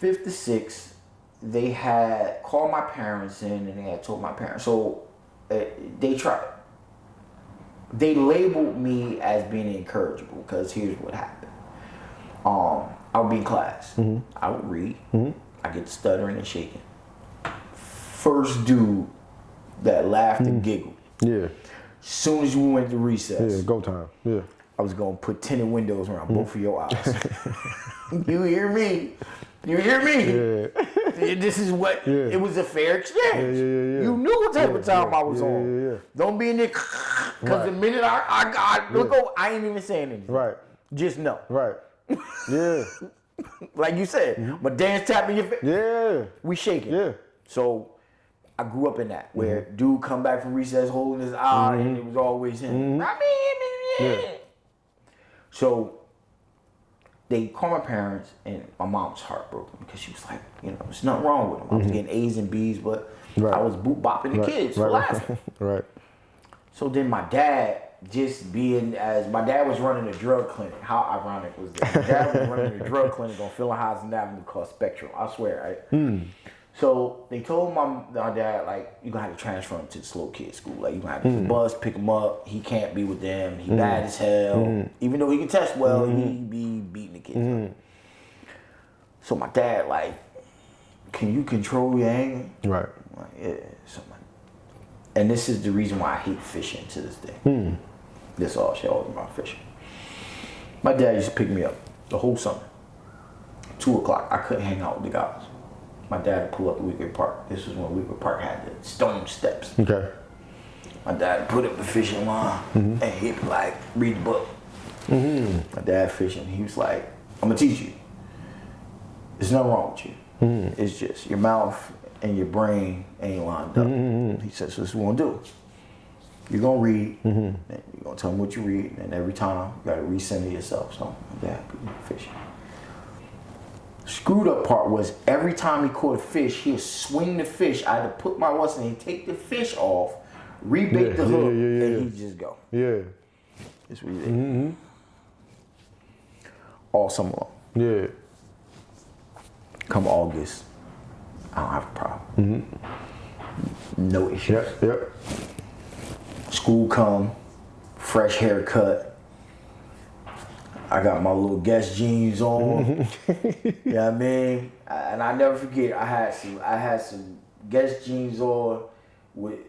5th to 6th, they had called my parents in and they had told my parents. So they labeled me as being incorrigible because here's what happened. I would be in class. I would read. I get stuttering and shaking. First dude that laughed and giggled. Yeah. Soon as we went to recess. Yeah, go time. Yeah. I was going to put tinted windows around both of your eyes. You hear me? You hear me? Yeah. This is what, it was a fair exchange. Yeah. You knew what type of time I was on. Yeah. Don't be in there, because the minute I got, I ain't even saying anything. Right. Just know. Right. Yeah. Like you said, my dance tapping your face. Yeah. We shaking. Yeah. So I grew up in that, where dude come back from recess holding his eye and it was always him. Yeah. So they called my parents, and my mom was heartbroken because she was like, there's nothing wrong with him. I was getting A's and B's, but I was boot bopping the kids for laughing. Right. So then my dad, my dad was running a drug clinic. How ironic was that? My dad was running a drug clinic on Philhausen Avenue called Spectrum. I swear, right? So they told my dad, like, you're going to have to transfer him to the slow kid school. Like, you're going to have to bus, pick him up. He can't be with them. He bad as hell. Even though he can test well, he be beating the kids up. So my dad, like, can you control your anger? Right. I'm like, yeah. And this is the reason why I hate fishing to this day. This all shit all about fishing. My dad used to pick me up the whole summer. 2 o'clock, I couldn't hang out with the guys. My dad would pull up at Weaver Park. This was when Weaver Park had the stone steps. Okay. My dad would put up the fishing line and he'd be like, read the book. My dad fishing. He was like, I'm gonna teach you. There's nothing wrong with you. It's just your mouth and your brain ain't lined up. He said, so this is what we're gonna do. You're gonna read, and you're gonna tell me what you read, and every time you gotta recenter yourself. So my dad put me fishing. Screwed up part was every time he caught a fish, he'd swing the fish. I had to put my Western and take the fish off, rebait the hook, and he'd just go. Yeah. That's what he did. All summer long. Yeah. Come August, I don't have a problem. No issues. Yep. School come, fresh haircut. I got my little Guess jeans on. You know what I mean? And I never forget, I had some Guess jeans on with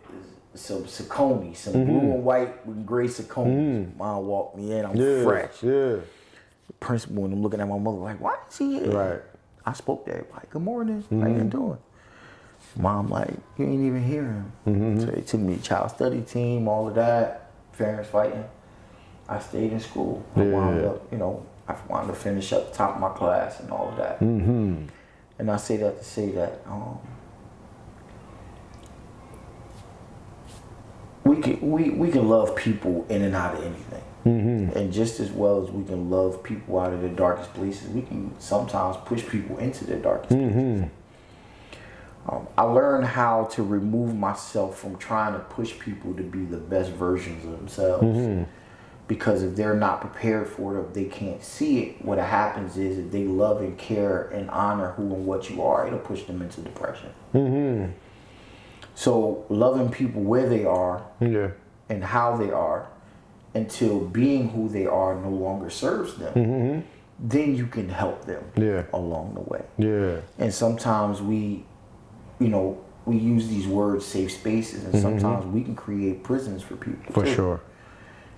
Saucony, some blue and white with gray Saucony. Mom walked me in, I'm fresh. Yeah. The principal and I'm looking at my mother like, why is he here? Right. I spoke to everybody, good morning, how you doing? Mom like, you ain't even hear him. So they took me to child study team, all of that, parents fighting. I stayed in school. I wound up, I wanted to finish up the top of my class and all of that. And I say that to say that we can love people in and out of anything. And just as well as we can love people out of their darkest places, we can sometimes push people into their darkest places. I learned how to remove myself from trying to push people to be the best versions of themselves. Because if they're not prepared for it, or if they can't see it, what happens is if they love and care and honor who and what you are, it'll push them into depression. So loving people where they are and how they are until being who they are no longer serves them, then you can help them along the way. And sometimes we use these words, safe spaces, and sometimes we can create prisons for people. For sure.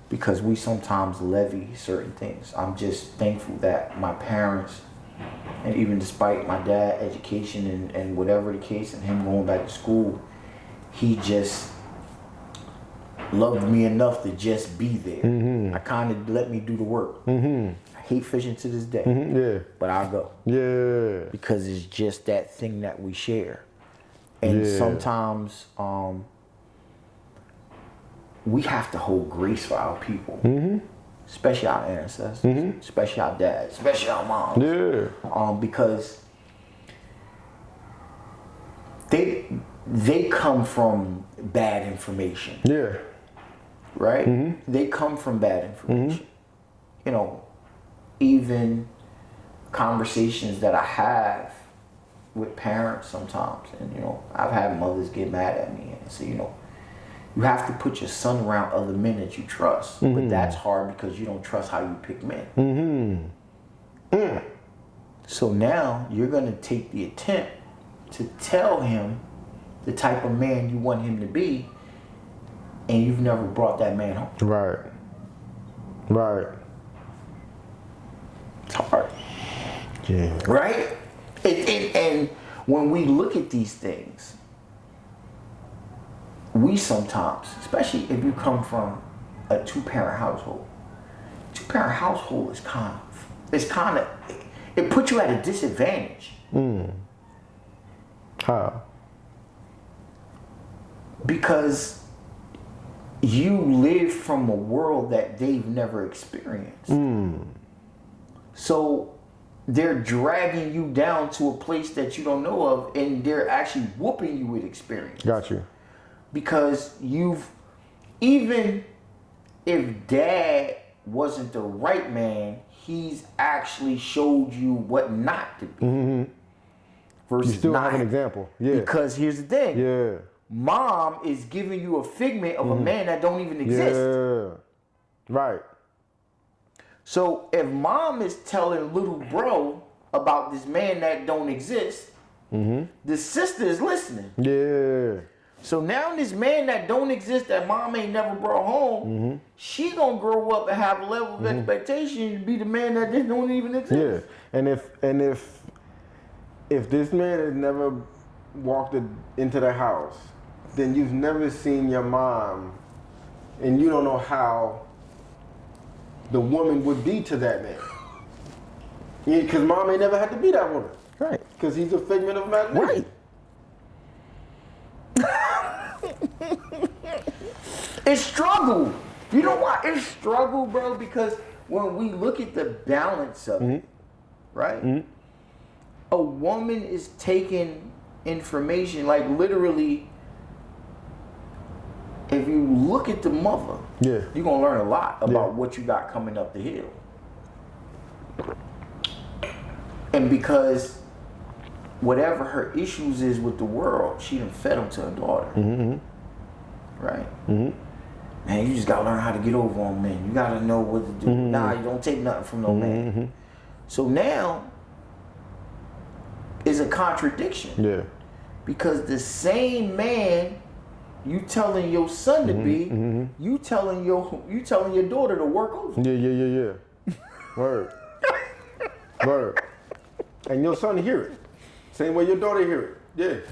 Because we sometimes levy certain things. I'm just thankful that my parents, and even despite my dad's education and whatever the case, and him going back to school, he just loved me enough to just be there. I kind of let me do the work. I hate fishing to this day, but I'll go. Because it's just that thing that we share. And sometimes we have to hold grace for our people, especially our ancestors, especially our dads, especially our moms. Because they come from bad information. Right? They come from bad information. Even conversations that I have with parents sometimes, and I've had mothers get mad at me and say, you have to put your son around other men that you trust, but that's hard because you don't trust how you pick men. So now you're gonna take the attempt to tell him the type of man you want him to be, and you've never brought that man home. Right. It's hard. Right? And when we look at these things, we sometimes, especially if you come from a two-parent household, is it puts you at a disadvantage. How? Because you live from a world that they've never experienced. So they're dragging you down to a place that you don't know of, and they're actually whooping you with experience. Got you. Because even if dad wasn't the right man, he's actually showed you what not to be. Versus you still not. have an example. Because here's the thing. Mom is giving you a figment of a man that don't even exist. Right. So if mom is telling little bro about this man that don't exist, the sister is listening. So now this man that don't exist, that mom ain't never brought home, she gonna grow up and have a level of expectation to be the man that just don't even exist. And if this man has never walked into the house, then you've never seen your mom, and you don't know how the woman would be to that man. Because mom ain't never had to be that woman. Right. Because he's a figment of imagination. It's struggle. You know why? It's struggle, bro, because when we look at the balance of it, right? A woman is taking information, like literally, if you look at the mother, you're gonna learn a lot about what you got coming up the hill. And because whatever her issues is with the world, she done fed them to her daughter. Right? Man, you just gotta learn how to get over on men. You gotta know what to do. Nah, you don't take nothing from no man. So now is a contradiction. Because the same man you telling your son to be, you telling your daughter to work over. Yeah. Word. Word. And your son hear it. Same way your daughter hear it.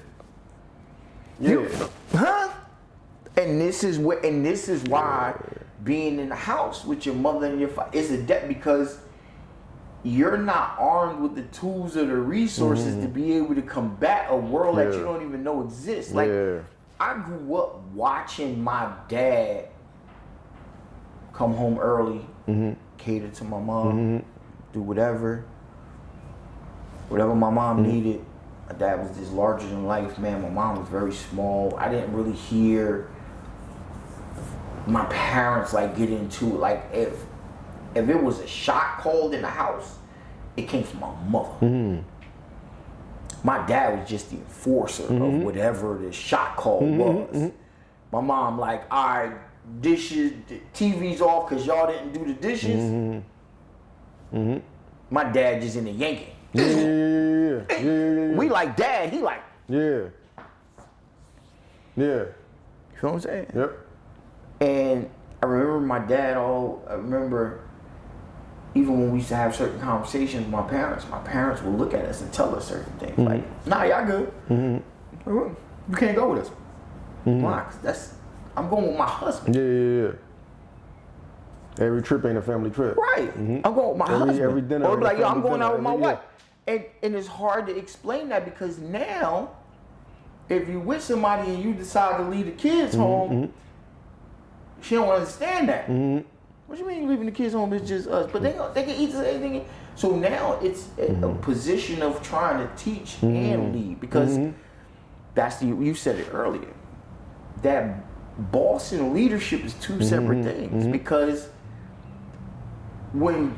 Yeah. Huh? And this is why being in the house with your mother and your father is a debt, because you're not armed with the tools or the resources to be able to combat a world that you don't even know exists. Like, I grew up watching my dad come home early, cater to my mom, do whatever my mom needed. My dad was just larger than life, man. My mom was very small. I didn't really hear my parents like get into it. Like, if it was a shot called in the house, it came from my mother. My dad was just the enforcer of whatever the shot call was. My mom like, all right, dishes, the TV's off because y'all didn't do the dishes. My dad just in the yanking. We like dad, he like. Yeah. You feel what I'm saying? Yep. And I remember my dad even when we used to have certain conversations with my parents would look at us and tell us certain things. Like, nah, y'all good. You can't go with us. Why? 'Cause I'm going with my husband. Yeah. Every trip ain't a family trip. Right. I'm going with my husband. Every dinner. Or like, yo, I'm going out with my wife. And it's hard to explain that, because now, if you with somebody and you decide to leave the kids home, she don't understand that. What you mean you leaving the kids home? It's just us. But they can eat anything. So now it's a position of trying to teach and lead, because you said it earlier. That boss and leadership is two separate things, because when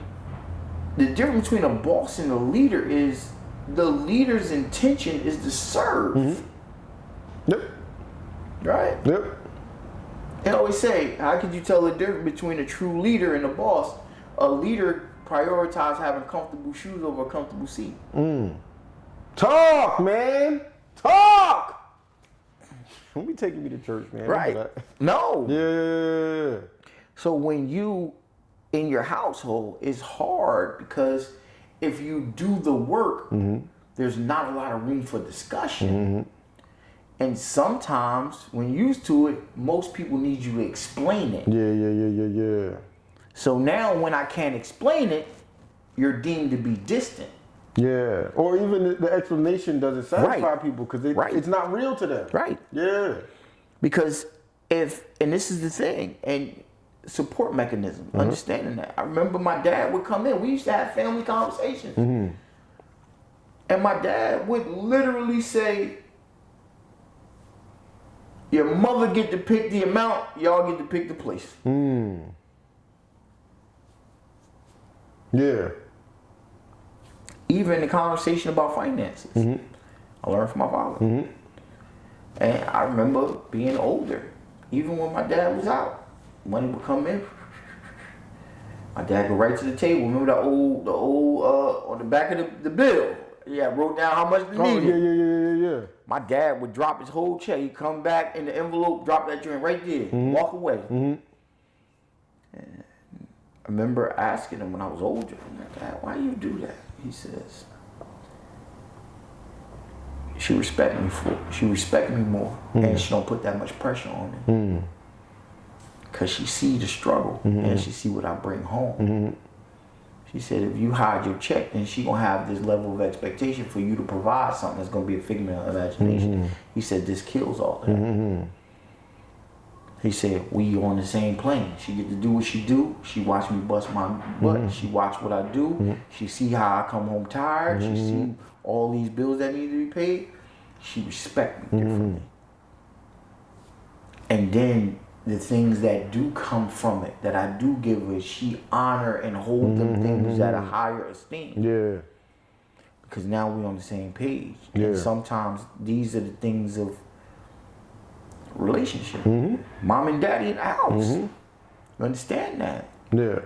the difference between a boss and a leader is the leader's intention is to serve. Yep. Right? Yep. I always say, how could you tell the difference between a true leader and a boss? A leader prioritizes having comfortable shoes over a comfortable seat. Talk, man. Talk. Don't be taking me to church, man. Right. No. Yeah. So when you in your household, it's hard, because if you do the work, there's not a lot of room for discussion. And sometimes when you're used to it, most people need you to explain it. Yeah. So now when I can't explain it, you're deemed to be distant. Yeah. Or even the explanation doesn't satisfy people, because it's not real to them. Right. Yeah. Because and this is the thing, and support mechanism, understanding that. I remember my dad would come in. We used to have family conversations. And my dad would literally say, your mother get to pick the amount, y'all get to pick the place. Yeah. Even the conversation about finances, I learned from my father. And I remember being older, even when my dad was out, money would come in. My dad go right to the table. Remember the old on the back of the bill? Yeah, wrote down how much they needed. Yeah. My dad would drop his whole check. He'd come back in the envelope, drop that joint right there, walk away. And I remember asking him when I was older, I'm like, Dad, why you do that? He says, she respect me more, and she don't put that much pressure on me. Because she see the struggle, and she see what I bring home. She said, if you hide your check, then she gonna have this level of expectation for you to provide something that's gonna be a figment of imagination. He said, this kills all that. He said, we on the same plane. She get to do what she do. She watch me bust my butt. She watch what I do. She see how I come home tired. She see all these bills that need to be paid. She respect me differently. And then the things that do come from it, that I do give her, she honor and hold them things at a higher esteem. Yeah. Because now we're on the same page. Yeah. And sometimes these are the things of relationship. Mom and daddy in the house. You understand that? Yeah.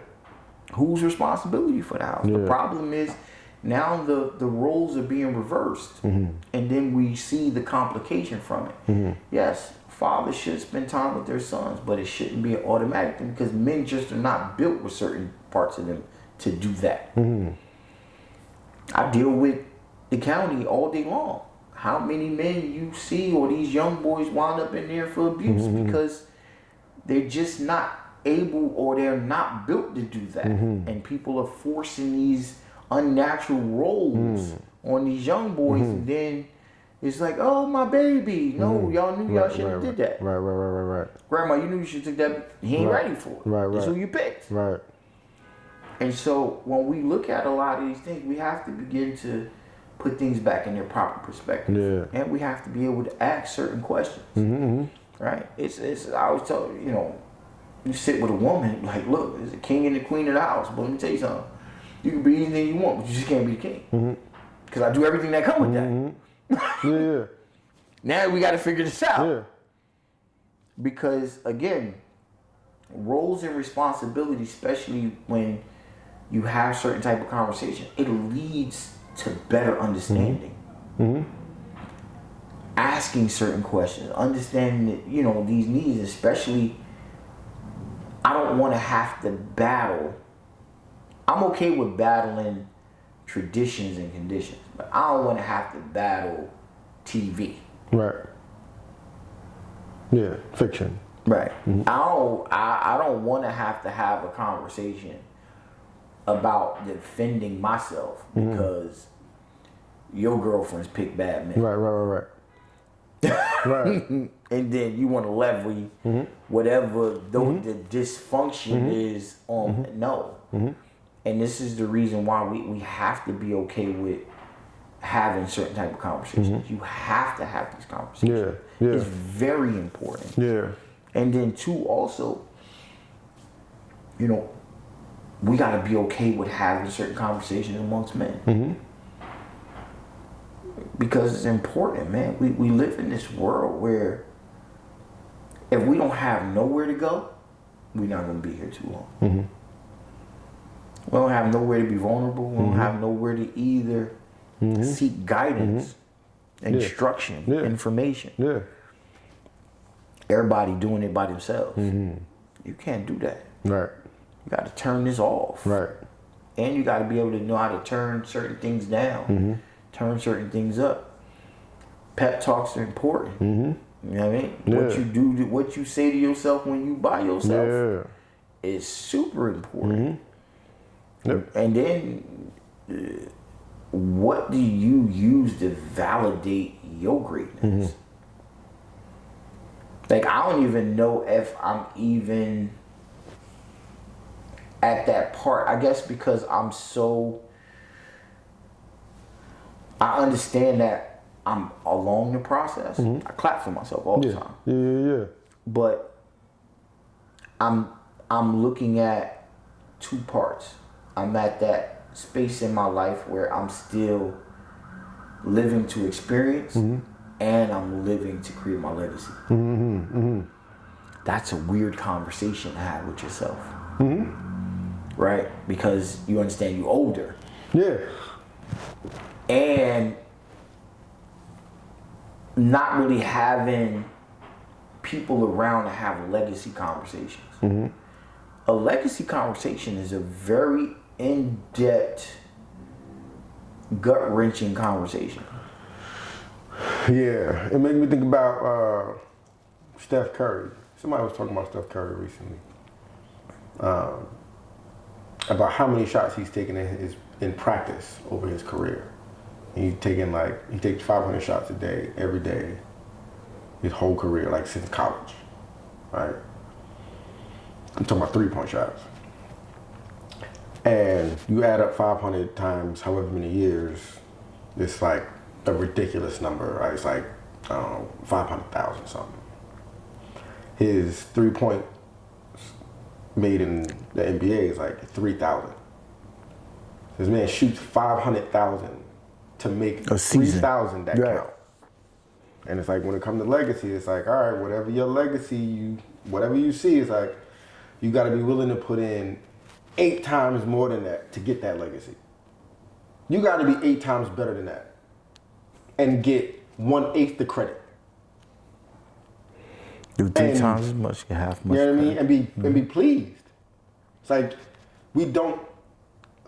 Whose responsibility for the house? The problem is Now the roles are being reversed, and then we see the complication from it. Yes, fathers should spend time with their sons, but it shouldn't be an automatic thing because men just are not built with certain parts of them to do that. I deal with the county all day long. How many men you see or these young boys wind up in there for abuse because they're just not able or they're not built to do that. And people are forcing these unnatural roles on these young boys, and then it's like, oh, my baby. No, y'all knew y'all shouldn't have did that. Right. Grandma, you knew you should take that. He ain't ready for it. Right. That's who you picked. Right. And so when we look at a lot of these things, we have to begin to put things back in their proper perspective. Yeah. And we have to be able to ask certain questions. Right? It's I always tell you, you sit with a woman, like, look, there's a king and the queen of the house. But let me tell you something. You can be anything you want, but you just can't be the king. Because I do everything that comes with that. Yeah. Now we got to figure this out. Yeah. Because, again, roles and responsibilities, especially when you have certain type of conversation, it leads to better understanding. Asking certain questions, understanding that, these needs, especially, I don't want to have to battle. I'm okay with battling traditions and conditions, but I don't want to have to battle TV. Right. Yeah, fiction. Right. I don't want to have a conversation about defending myself because your girlfriends pick bad men. Right. Right. And then you want to leverage whatever the dysfunction is on. No. And this is the reason why we have to be okay with having certain type of conversations. You have to have these conversations. Yeah. It's very important. Yeah. And then two, also, we got to be okay with having certain conversations amongst men. Because it's important, man. We live in this world where if we don't have nowhere to go, we're not going to be here too long. We don't have nowhere to be vulnerable. We don't have nowhere to either seek guidance, instruction, information. Yeah. Everybody doing it by themselves. You can't do that. Right. You got to turn this off. Right. And you got to be able to know how to turn certain things down, turn certain things up. Pep talks are important. You know what I mean? Yeah. What you do, what you say to yourself when you by yourself is super important. Yep. And then, what do you use to validate your greatness? Like, I don't even know if I'm even at that part. I guess because I understand that I'm along the process. I clap for myself all the time. Yeah. But I'm looking at two parts. I'm at that space in my life where I'm still living to experience and I'm living to create my legacy. That's a weird conversation to have with yourself. Right? Because you understand you're older. Yeah. And not really having people around to have legacy conversations. A legacy conversation is a very in-depth, gut-wrenching conversation. Yeah. It made me think about Steph Curry. Somebody was talking about Steph Curry recently. About how many shots he's taken in practice over his career. And he takes 500 shots a day, every day, his whole career, like since college, right? I'm talking about 3-point shots. And you add up 500 times however many years, it's like a ridiculous number, right? It's like, I don't know, 500,000 something. His 3-point made in the NBA is like 3,000. This man shoots 500,000 to make 3,000 that count. And it's like when it comes to legacy, it's like, all right, whatever your legacy, whatever you see, it's like you got to be willing to put in 8 times more than that to get that legacy. You got to be 8 times better than that, and get 1/8 the credit. Do 3 times as much, get half much. You know what I mean? credit. And be pleased. It's like we don't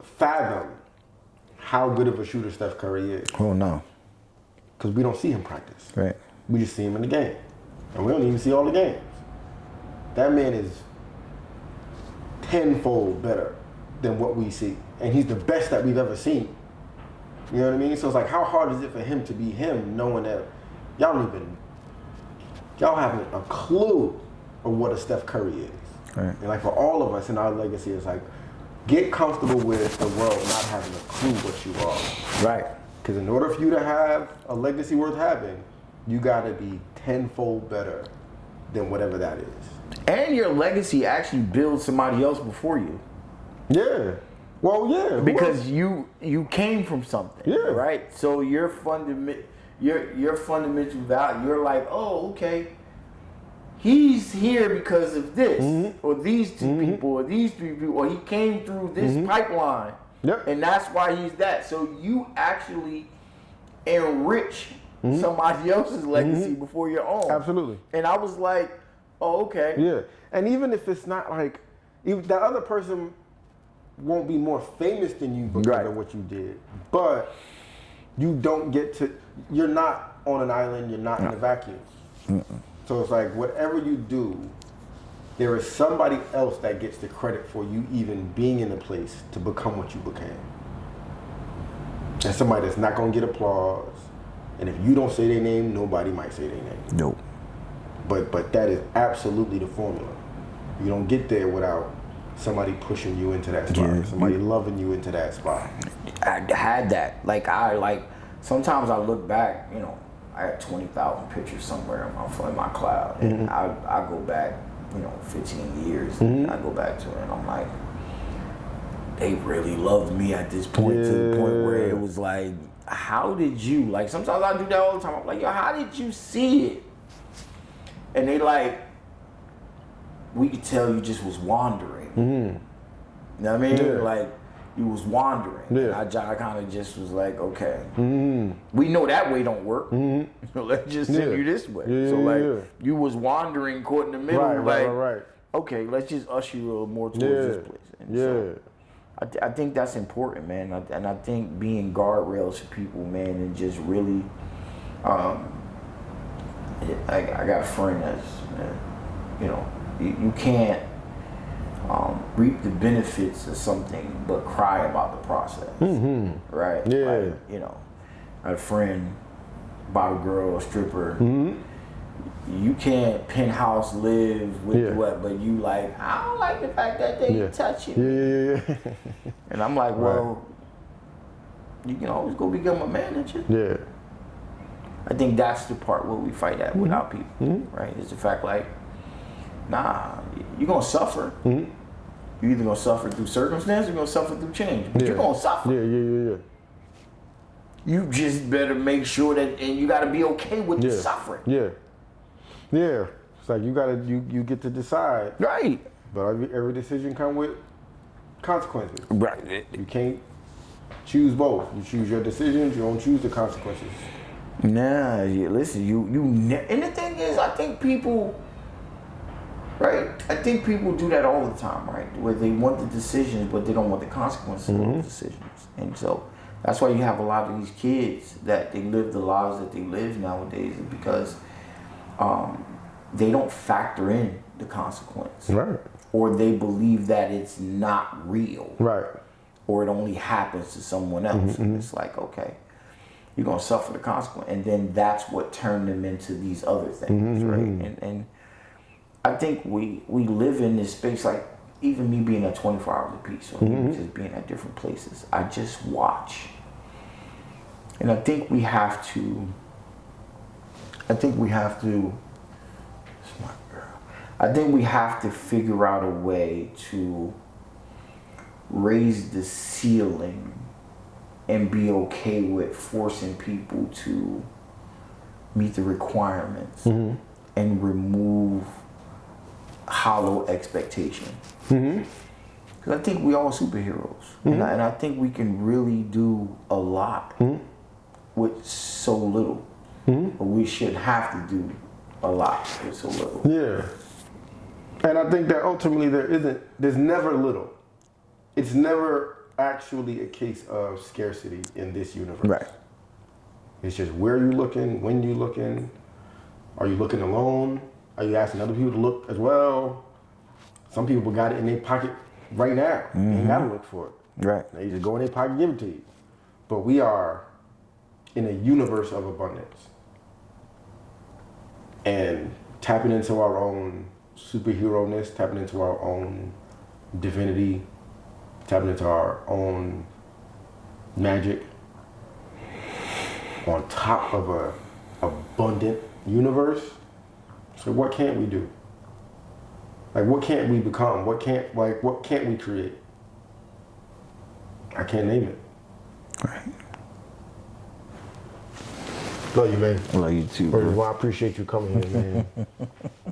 fathom how good of a shooter Steph Curry is. Oh no. Because we don't see him practice. Right. We just see him in the game. And we don't even see all the games. That man is tenfold better than what we see. And he's the best that we've ever seen. You know what I mean? So it's like, how hard is it for him to be him, knowing that y'all haven't a clue of what a Steph Curry is. Right. And like for all of us in our legacy, it's like, get comfortable with the world not having a clue what you are. Right. Because in order for you to have a legacy worth having, you gotta be tenfold better than whatever that is. And your legacy actually builds somebody else before you. Yeah. Well, yeah. Because you came from something. Yeah. Right? So your fundamental value, you're like, oh, okay. He's here because of this, or these 2 people, or these 3 people, or he came through this pipeline. Yep. And that's why he's that. So you actually enrich somebody else's legacy before your own. Absolutely. And I was like, oh, okay. Yeah. And even if it's not like, even that other person won't be more famous than you because of what you did, but you don't get to, you're not on an island, you're not in a vacuum. So it's like, whatever you do, there is somebody else that gets the credit for you even being in a place to become what you became. And somebody that's not going to get applause. And if you don't say their name, nobody might say their name. Nope. But that is absolutely the formula. You don't get there without somebody pushing you into that spot, somebody loving you into that spot. I had that. Sometimes I look back, I had 20,000 pictures somewhere in my cloud. And I go back, 15 years, and I go back to it, and I'm like, they really loved me at this point, to the point where it was like, how did you, sometimes I do that all the time. I'm like, yo, how did you see it? And they like, we could tell you just was wandering. You know what I mean? Yeah. You was wandering. Yeah. And I kind of just was like, okay, we know that way don't work. So let's just send you this way. You was wandering, caught in the middle. Right. Okay, let's just usher you a little more towards this place. And so I think that's important, man. And I think being guardrails for people, man, and just really, I got a friend that's, you can't reap the benefits of something but cry about the process. Right? Yeah. I had a friend, bottle girl, stripper. You can't penthouse live with what, but you like, I don't like the fact that they touching me. And I'm like, well, you can always go become a manager. Yeah. I think that's the part where we fight at with our people, right? It's the fact nah, you're gonna suffer. You're either gonna suffer through circumstance or you're gonna suffer through change. But you're gonna suffer. Yeah. You just better make sure that, and you gotta be okay with the suffering. Yeah. It's like you get to decide. Right. But every decision comes with consequences. Right. You can't choose both. You choose your decisions, you don't choose the consequences. Nah, listen, and the thing is, I think people, right? I think people do that all the time, right? Where they want the decisions, but they don't want the consequences of those decisions. And so that's why you have a lot of these kids that they live the lives that they live nowadays, because they don't factor in the consequence. Right. Or they believe that it's not real. Right. Or it only happens to someone else. And it's like, okay, you're going to suffer the consequence. And then that's what turned them into these other things, right? And I think we live in this space, like even me being at 24 hours apiece, or me just being at different places, I just watch. And I think we have to, it's my girl. I think we have to figure out a way to raise the ceiling and be okay with forcing people to meet the requirements and remove hollow expectation. Because I think we all superheroes. And I think we can really do a lot with so little. But we should have to do a lot with so little. Yeah. And I think that ultimately there's never little. It's never actually a case of scarcity in this universe. Right. It's just where you looking, when you looking, are you looking alone? Are you asking other people to look as well? Some people got it in their pocket right now. They ain't gotta look for it. Right. They just go in their pocket and give it to you. But we are in a universe of abundance. And tapping into our own superhero-ness, tapping into our own divinity, tapping into our own magic on top of a abundant universe. So what can't we do? Like, what can't we become? What can't we create? I can't name it. Right. Love you, man. Love you too, Well, I appreciate you coming here, man.